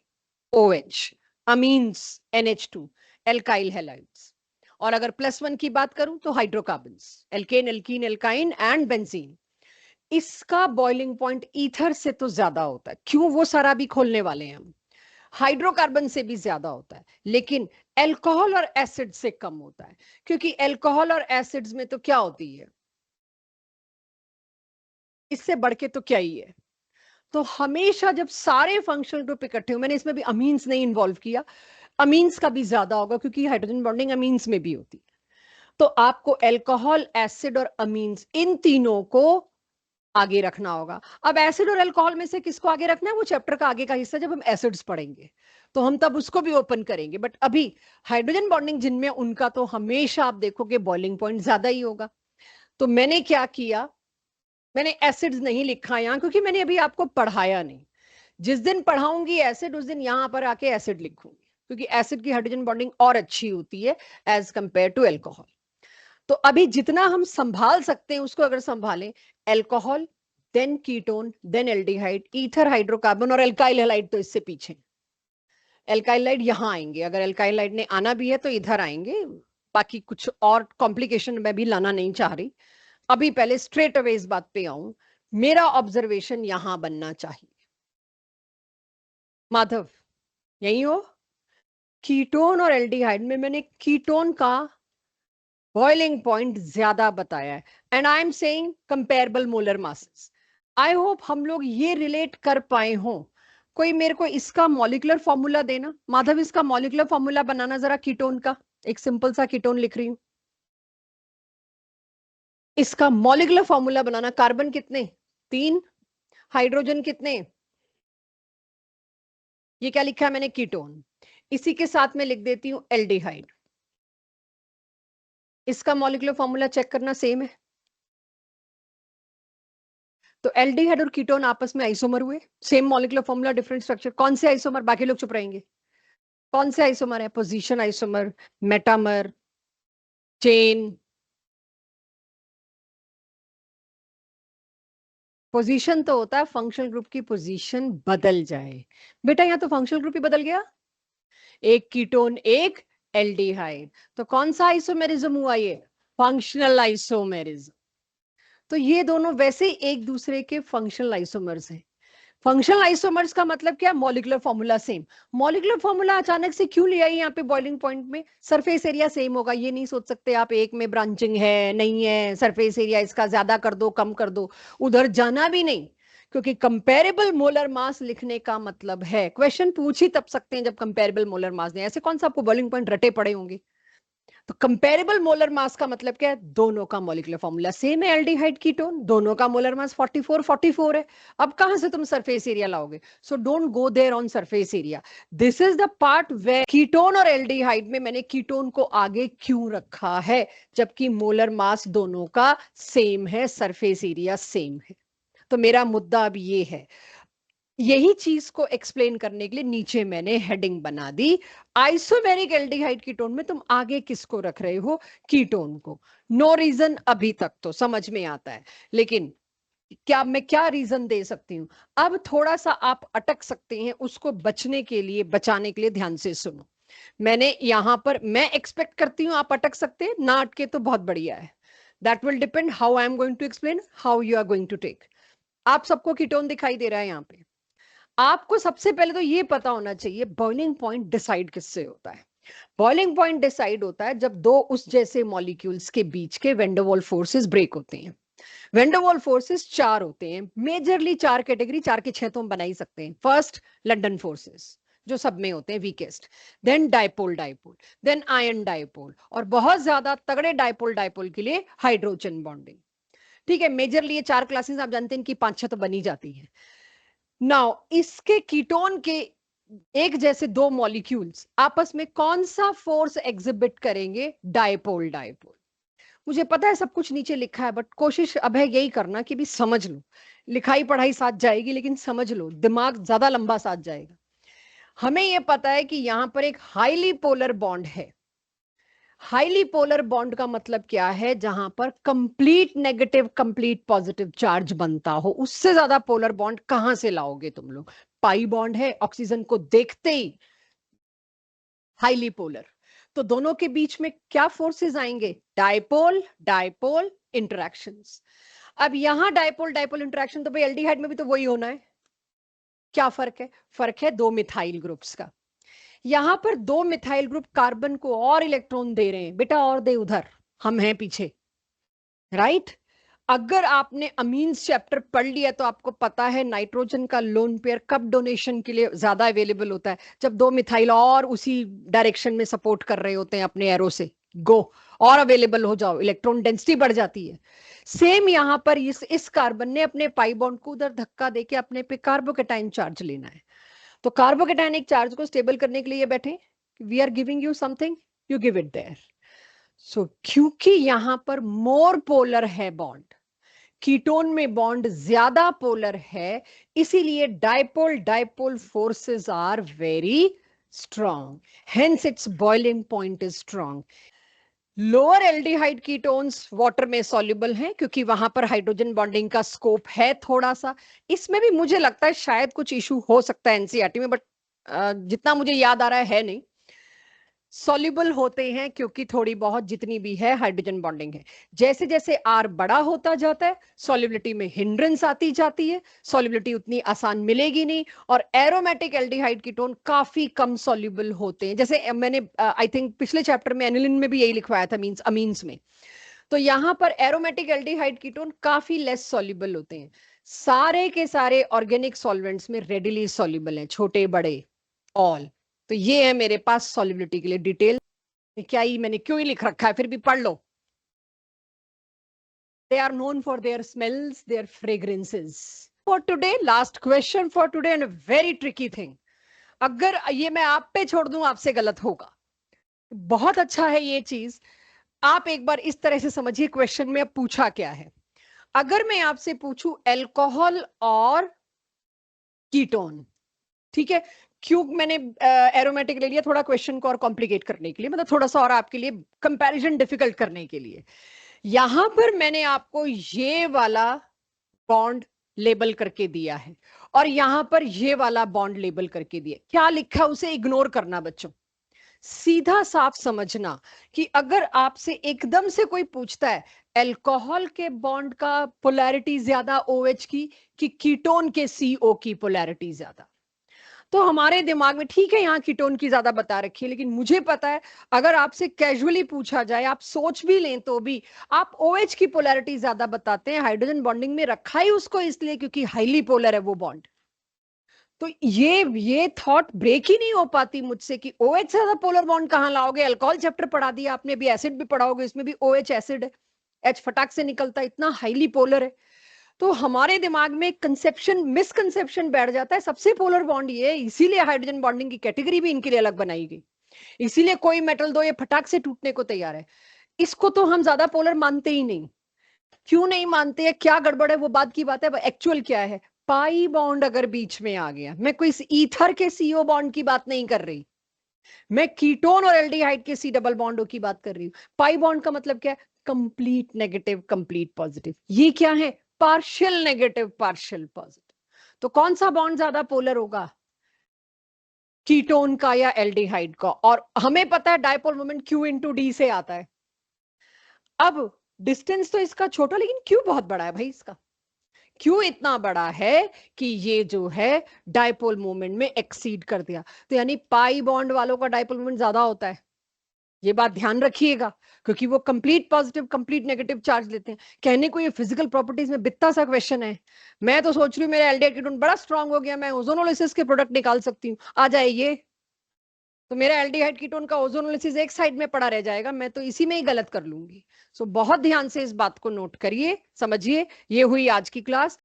OH, amines NH2, alkyl halides, और अगर +1 की बात करूं तो hydrocarbons, alkane, alkene, alkyne and benzene. इसका बॉइलिंग पॉइंट ईथर से तो ज्यादा होता है, क्यों, वो सारा भी खोलने वाले हैं हम। हाइड्रोकार्बन से भी ज्यादा होता है, लेकिन एल्कोहल और एसिड से कम होता है, क्योंकि एल्कोहल और एसिड्स में तो क्या होती है, इससे बढ़ के तो क्या ही है। तो हमेशा जब सारे फंक्शनल ग्रुप इकट्ठे हो, मैंने इसमें भी अमीन्स नहीं इन्वॉल्व किया, अमीन्स का भी ज्यादा होगा क्योंकि हाइड्रोजन बॉन्डिंग अमीन्स में भी होती है। तो आपको अल्कोहल, एसिड और अमीन्स इन तीनों को आगे रखना होगा। अब एसिड और अल्कोहल में से किसको आगे रखना है, वो चैप्टर का आगे का हिस्सा, जब हम एसिड्स पढ़ेंगे तो हम तब उसको भी ओपन करेंगे। बट अभी हाइड्रोजन बॉन्डिंग जिनमें, उनका तो हमेशा आप देखोगे बॉइलिंग पॉइंट ज्यादा ही होगा। तो मैंने क्या किया, मैंने एसिड्स नहीं लिखा यहां, क्योंकि मैंने अभी आपको पढ़ाया नहीं। जिस दिन पढ़ाऊंगी एसिड, उस दिन यहां पर आके एसिड लिखूंगी, क्योंकि एसिड की हाइड्रोजन बॉन्डिंग और अच्छी होती है एज कंपेयर टू अल्कोहल। तो अभी जितना हम संभाल सकते हैं उसको अगर संभालें, alcohol, then ketone, then aldehyde, ether, hydrocarbon और एल्काइल हैलाइड तो इससे पीछे। एल्काइल हाइड यहां आएंगे, अगर एल्काइल हाइड ने आना भी है तो इधर आएंगे। बाकी कुछ और कॉम्प्लिकेशन मैं भी लाना नहीं चाह रही। अभी पहले स्ट्रेट अवे इस बात पे आऊं, मेरा ऑब्जर्वेशन यहां बनना चाहिए। माधव यही हो, कीटोन और एल्डिहाइड में मैंने कीटोन का बॉइलिंग पॉइंट ज्यादा बताया है, and I am saying comparable molar masses. I hope हम लोग ये रिलेट कर पाए हों। कोई मेरे को इसका मॉलिक्यूलर फॉर्मूला देना, माधव इसका मॉलिक्यूलर फॉर्मूला बनाना जरा कीटोन का। एक सिंपल सा कीटोन लिख रही हूं, इसका मॉलिक्यूलर फॉर्मूला बनाना। कार्बन कितने, 3, हाइड्रोजन कितने, ये क्या लिखा है मैंने, कीटोन। इसी के साथ में लिख देती हूं एल्डिहाइड। इसका मॉलिक्यूलर फॉर्मूला चेक करना, सेम है। तो एल्डिहाइड और कीटोन आपस में आइसोमर हुए, same molecular formula different structure. कौन से आइसोमर, बाकी लोग चुप रहेंगे। कौन से आइसोमर है, position isomer, metamer, chain. Position तो होता है फंक्शनल ग्रुप की पोजीशन बदल जाए। बेटा यहाँ तो फंक्शनल ग्रुप ही बदल गया, एक कीटोन एक एल्डिहाइड, तो कौन सा आइसोमेरिज्म हुआ, ये फंक्शनल आइसोमेरिज्म। तो ये दोनों वैसे ही एक दूसरे के फंक्शनल आइसोमर्स हैं। फंक्शनल आइसोमर्स का मतलब क्या, molecular formula same. Molecular formula अचानक से क्यों ले आई यहाँ पे बॉइलिंग पॉइंट में, सरफेस एरिया सेम होगा, ये नहीं सोच सकते आप एक में ब्रांचिंग है नहीं है, सरफेस एरिया इसका ज्यादा कर दो कम कर दो, उधर जाना भी नहीं। क्योंकि कंपेरेबल मोलर मास लिखने का मतलब है, क्वेश्चन पूछ ही तब सकते हैं जब कंपेरेबल मोलर मास दें, ऐसे कौन सा आपको बॉइलिंग पॉइंट रटे पड़े होंगे। तो कंपेरेबल मोलर मास का मतलब क्या है, दोनों का मॉलिक्यूलर फॉर्मूला सेम है। एल्डिहाइड कीटोन दोनों का मोलर मास 44 है। अब कहां से तुम सरफेस एरिया लाओगे, so don't go there on surface area. This is the part way ketone और एल्डिहाइड में मैंने कीटोन को आगे क्यों रखा है, जबकि मोलर मास दोनों का सेम है, सरफेस एरिया सेम है। तो मेरा मुद्दा अब ये है, यही चीज को एक्सप्लेन करने के लिए नीचे मैंने हेडिंग बना दी, आइसोमेरिक एल्डिहाइड कीटोन में तुम आगे किसको रख रहे हो, कीटोन को। नो रीजन, अभी तक तो समझ में आता है, लेकिन क्या मैं क्या रीजन दे सकती हूं, अब थोड़ा सा आप अटक सकते हैं, उसको बचने के लिए, बचाने के लिए ध्यान से सुनो। मैंने यहां पर, मैं एक्सपेक्ट करती हूं आप अटक सकते हैं, ना अटके तो बहुत बढ़िया है। That will depend how I am going to explain, how you are going to take. आप सबको कीटोन दिखाई दे रहा है यहाँ पे। आपको सबसे पहले तो ये पता होना चाहिए बॉइलिंग पॉइंट डिसाइड किससे होता है। बॉइलिंग पॉइंट डिसाइड होता है जब दो उस जैसे मॉलिक्यूल्स के बीच के वेंडरवॉल फोर्सेस ब्रेक होते हैं। वेंडरवॉल फोर्सेस 4 होते हैं, मेजरली 4 कैटेगरी, 4 के 6 तो हम बना ही सकते हैं। फर्स्ट लंडन फोर्सेस, जो सब में होते हैं weakest, then dipole dipole, then ion dipole, और बहुत ज्यादा तगड़े डाइपोल डाइपोल के लिए हाइड्रोजन बॉन्डिंग। ठीक है, मेजरली ये 4 क्लासेस आप जानते हैं, इनकी 5-6 तो बनी जाती है। नाउ इसके कीटोन के एक जैसे दो मॉलिक्यूल्स आपस में कौन सा फोर्स एग्जिबिट करेंगे, डाइपोल डाइपोल। मुझे पता है सब कुछ नीचे लिखा है, बट कोशिश अब है यही करना कि भी समझ लो। लिखाई पढ़ाई साथ जाएगी, लेकिन समझ लो, दिमाग ज्यादा लंबा साथ जाएगा। हमें यह पता है कि यहां पर एक हाईली पोलर बॉन्ड है। हाईली पोलर बॉन्ड का मतलब क्या है, जहां पर complete negative complete positive charge बनता हो। उससे ज्यादा पोलर बॉन्ड कहां से लाओगे तुम लोग, पाई बॉन्ड है, ऑक्सीजन को देखते ही हाईली पोलर। तो दोनों के बीच में क्या फोर्सेस आएंगे, डाइपोल डाइपोल इंटरेक्शंस। अब यहां डाइपोल डाइपोल इंटरेक्शन, तो भाई एल्डिहाइड में भी तो वही होना है। क्या फर्क है, फर्क है 2 मिथाइल ग्रुप्स का। यहां पर 2 मिथाइल ग्रुप कार्बन को और इलेक्ट्रॉन दे रहे हैं, बेटा और दे उधर, हम हैं पीछे, राइट। अगर आपने अमीन्स चैप्टर पढ़ लिया तो आपको पता है नाइट्रोजन का लोन पेयर कब डोनेशन के लिए ज्यादा अवेलेबल होता है, जब दो मिथाइल और उसी डायरेक्शन में सपोर्ट कर रहे होते हैं अपने एरो से, गो और अवेलेबल हो जाओ, इलेक्ट्रॉन डेंसिटी बढ़ जाती है। सेम यहां पर इस कार्बन ने अपने पाई बॉन्ड को उधर धक्का देके अपने पे कार्बोकेटाइन चार्ज लेना है। तो कार्बोकेटाइनिक चार्ज को स्टेबल करने के लिए बैठे, we are giving you something, you give it there. So क्योंकि यहां पर मोर पोलर है बॉन्ड, कीटोन में बॉन्ड ज्यादा पोलर है, इसीलिए dipole dipole forces are very strong, hence its boiling point is strong. Lower aldehyde ketones water में soluble हैं क्योंकि वहां पर हाइड्रोजन बॉन्डिंग का स्कोप है थोड़ा सा। इसमें भी मुझे लगता है शायद कुछ इशू हो सकता है एनसीईआरटी में, बट जितना मुझे याद आ रहा है नहीं। सॉल्युबल होते हैं क्योंकि थोड़ी बहुत जितनी भी है हाइड्रोजन बॉन्डिंग है। जैसे जैसे आर बड़ा होता जाता है सॉल्युबिलिटी में हिंड्रेंस आती जाती है, सॉल्युबिलिटी उतनी आसान मिलेगी नहीं, और एरोमेटिक एल्डिहाइड कीटोन काफी कम सॉल्युबल होते हैं। जैसे मैंने आई थिंक पिछले चैप्टर में एनिलिन में भी यही लिखवाया था, मींस अमीन्स में। तो यहां पर एरोमेटिक एल्डिहाइड कीटोन काफी लेस सॉल्युबल होते हैं। सारे के सारे ऑर्गेनिक सॉल्वेंट्स में रेडिली सॉल्युबल हैं, छोटे बड़े ऑल। तो ये है मेरे पास सॉल्युबिलिटी के लिए डिटेल। क्या ही मैंने क्यों ही लिख रखा है, फिर भी पढ़ लो। They are known for their smells, their fragrances. For today, last question for today and a very tricky thing. अगर ये मैं आप पे छोड़ दूं आपसे गलत होगा। बहुत अच्छा है ये चीज, आप एक बार इस तरह से समझिए क्वेश्चन में अब पूछा क्या है। अगर मैं आपसे पूछूं अल्कोहल और कीटोन, ठीक है, क्यों मैंने एरोमेटिक ले लिया, थोड़ा क्वेश्चन को और कॉम्प्लिकेट करने के लिए, मतलब थोड़ा सा और आपके लिए कंपैरिजन डिफिकल्ट करने के लिए। यहां पर मैंने आपको ये वाला बॉन्ड लेबल करके दिया है और यहां पर ये वाला बॉन्ड लेबल करके दिया। क्या लिखा उसे इग्नोर करना बच्चों, सीधा साफ समझना कि अगर आपसे एकदम से कोई पूछता है अल्कोहल के बॉन्ड का पोलैरिटी ज्यादा OH की कि कीटोन के CO की पोलैरिटी ज्यादा, तो हमारे दिमाग में ठीक है यहाँ कीटोन की ज्यादा बता रखी है, लेकिन मुझे पता है अगर आपसे कैजुअली पूछा जाए, आप सोच भी लें तो भी आप OH की पोलैरिटी ज्यादा बताते हैं। हाइड्रोजन बॉन्डिंग में रखा ही उसको इसलिए क्योंकि हाईली पोलर है वो बॉन्ड। तो ये थॉट ब्रेक ही नहीं हो पाती मुझसे कि OH से ज्यादा पोलर बॉन्ड कहां लाओगे। अल्कोहल चैप्टर पढ़ा दिया आपने, भी एसिड भी पढ़ाओगे, इसमें भी OH एसिड है, H फटाक से निकलता है, इतना हाईली पोलर है। तो हमारे दिमाग में कंसेप्शन मिसकंसेप्शन बैठ जाता है, सबसे पोलर बॉन्ड ये, इसीलिए हाइड्रोजन बॉन्डिंग की कैटेगरी भी इनके लिए अलग बनाई गई। इसीलिए कोई मेटल दो ये फटाक से टूटने को तैयार है। इसको तो हम ज्यादा पोलर मानते ही नहीं। क्यों नहीं मानते हैं, क्या गड़बड़ है वो बात की बात है। एक्चुअल क्या है, पाई बॉन्ड अगर बीच में आ गया, मैं कोई ईथर के CO बॉन्ड की बात नहीं कर रही, मैं कीटोन और एल्डिहाइड के C डबल बॉन्डों की बात कर रही हूं। पाई बॉन्ड का मतलब क्या है, कंप्लीट नेगेटिव कंप्लीट पॉजिटिव। ये क्या है, पार्शियल नेगेटिव पार्शियल पॉजिटिव। तो कौन सा बॉन्ड ज्यादा पोलर होगा, कीटोन का या एल्डिहाइड का। और हमें पता है डायपोल मोमेंट Q/D से आता है। अब डिस्टेंस तो इसका छोटा, लेकिन Q बहुत बड़ा है भाई इसका। क्यों इतना बड़ा है कि ये जो है डायपोल मोमेंट में एक्सीड कर दिया। तो यानी पाई बॉन्ड वालों का डायपोल मोमेंट ज्यादा होता है, ये बात ध्यान रखिएगा, क्योंकि वो complete positive complete negative charge लेते हैं। कहने को ये फिजिकल प्रॉपर्टीज में बित्ता सा क्वेश्चन है, मैं तो सोच रही हूँ मेरा एल्डिहाइड कीटोन बड़ा स्ट्रांग हो गया, मैं ओजोनोलिसिस के प्रोडक्ट निकाल सकती हूँ, आ जाए ये, तो मेरा एल्डिहाइड कीटोन का ओजोनोलिसिस एक साइड में पड़ा रह जाएगा, मैं तो इसी में ही गलत कर लूंगी। सो बहुत ध्यान से इस बात को नोट करिए, समझिए। ये हुई आज की क्लास।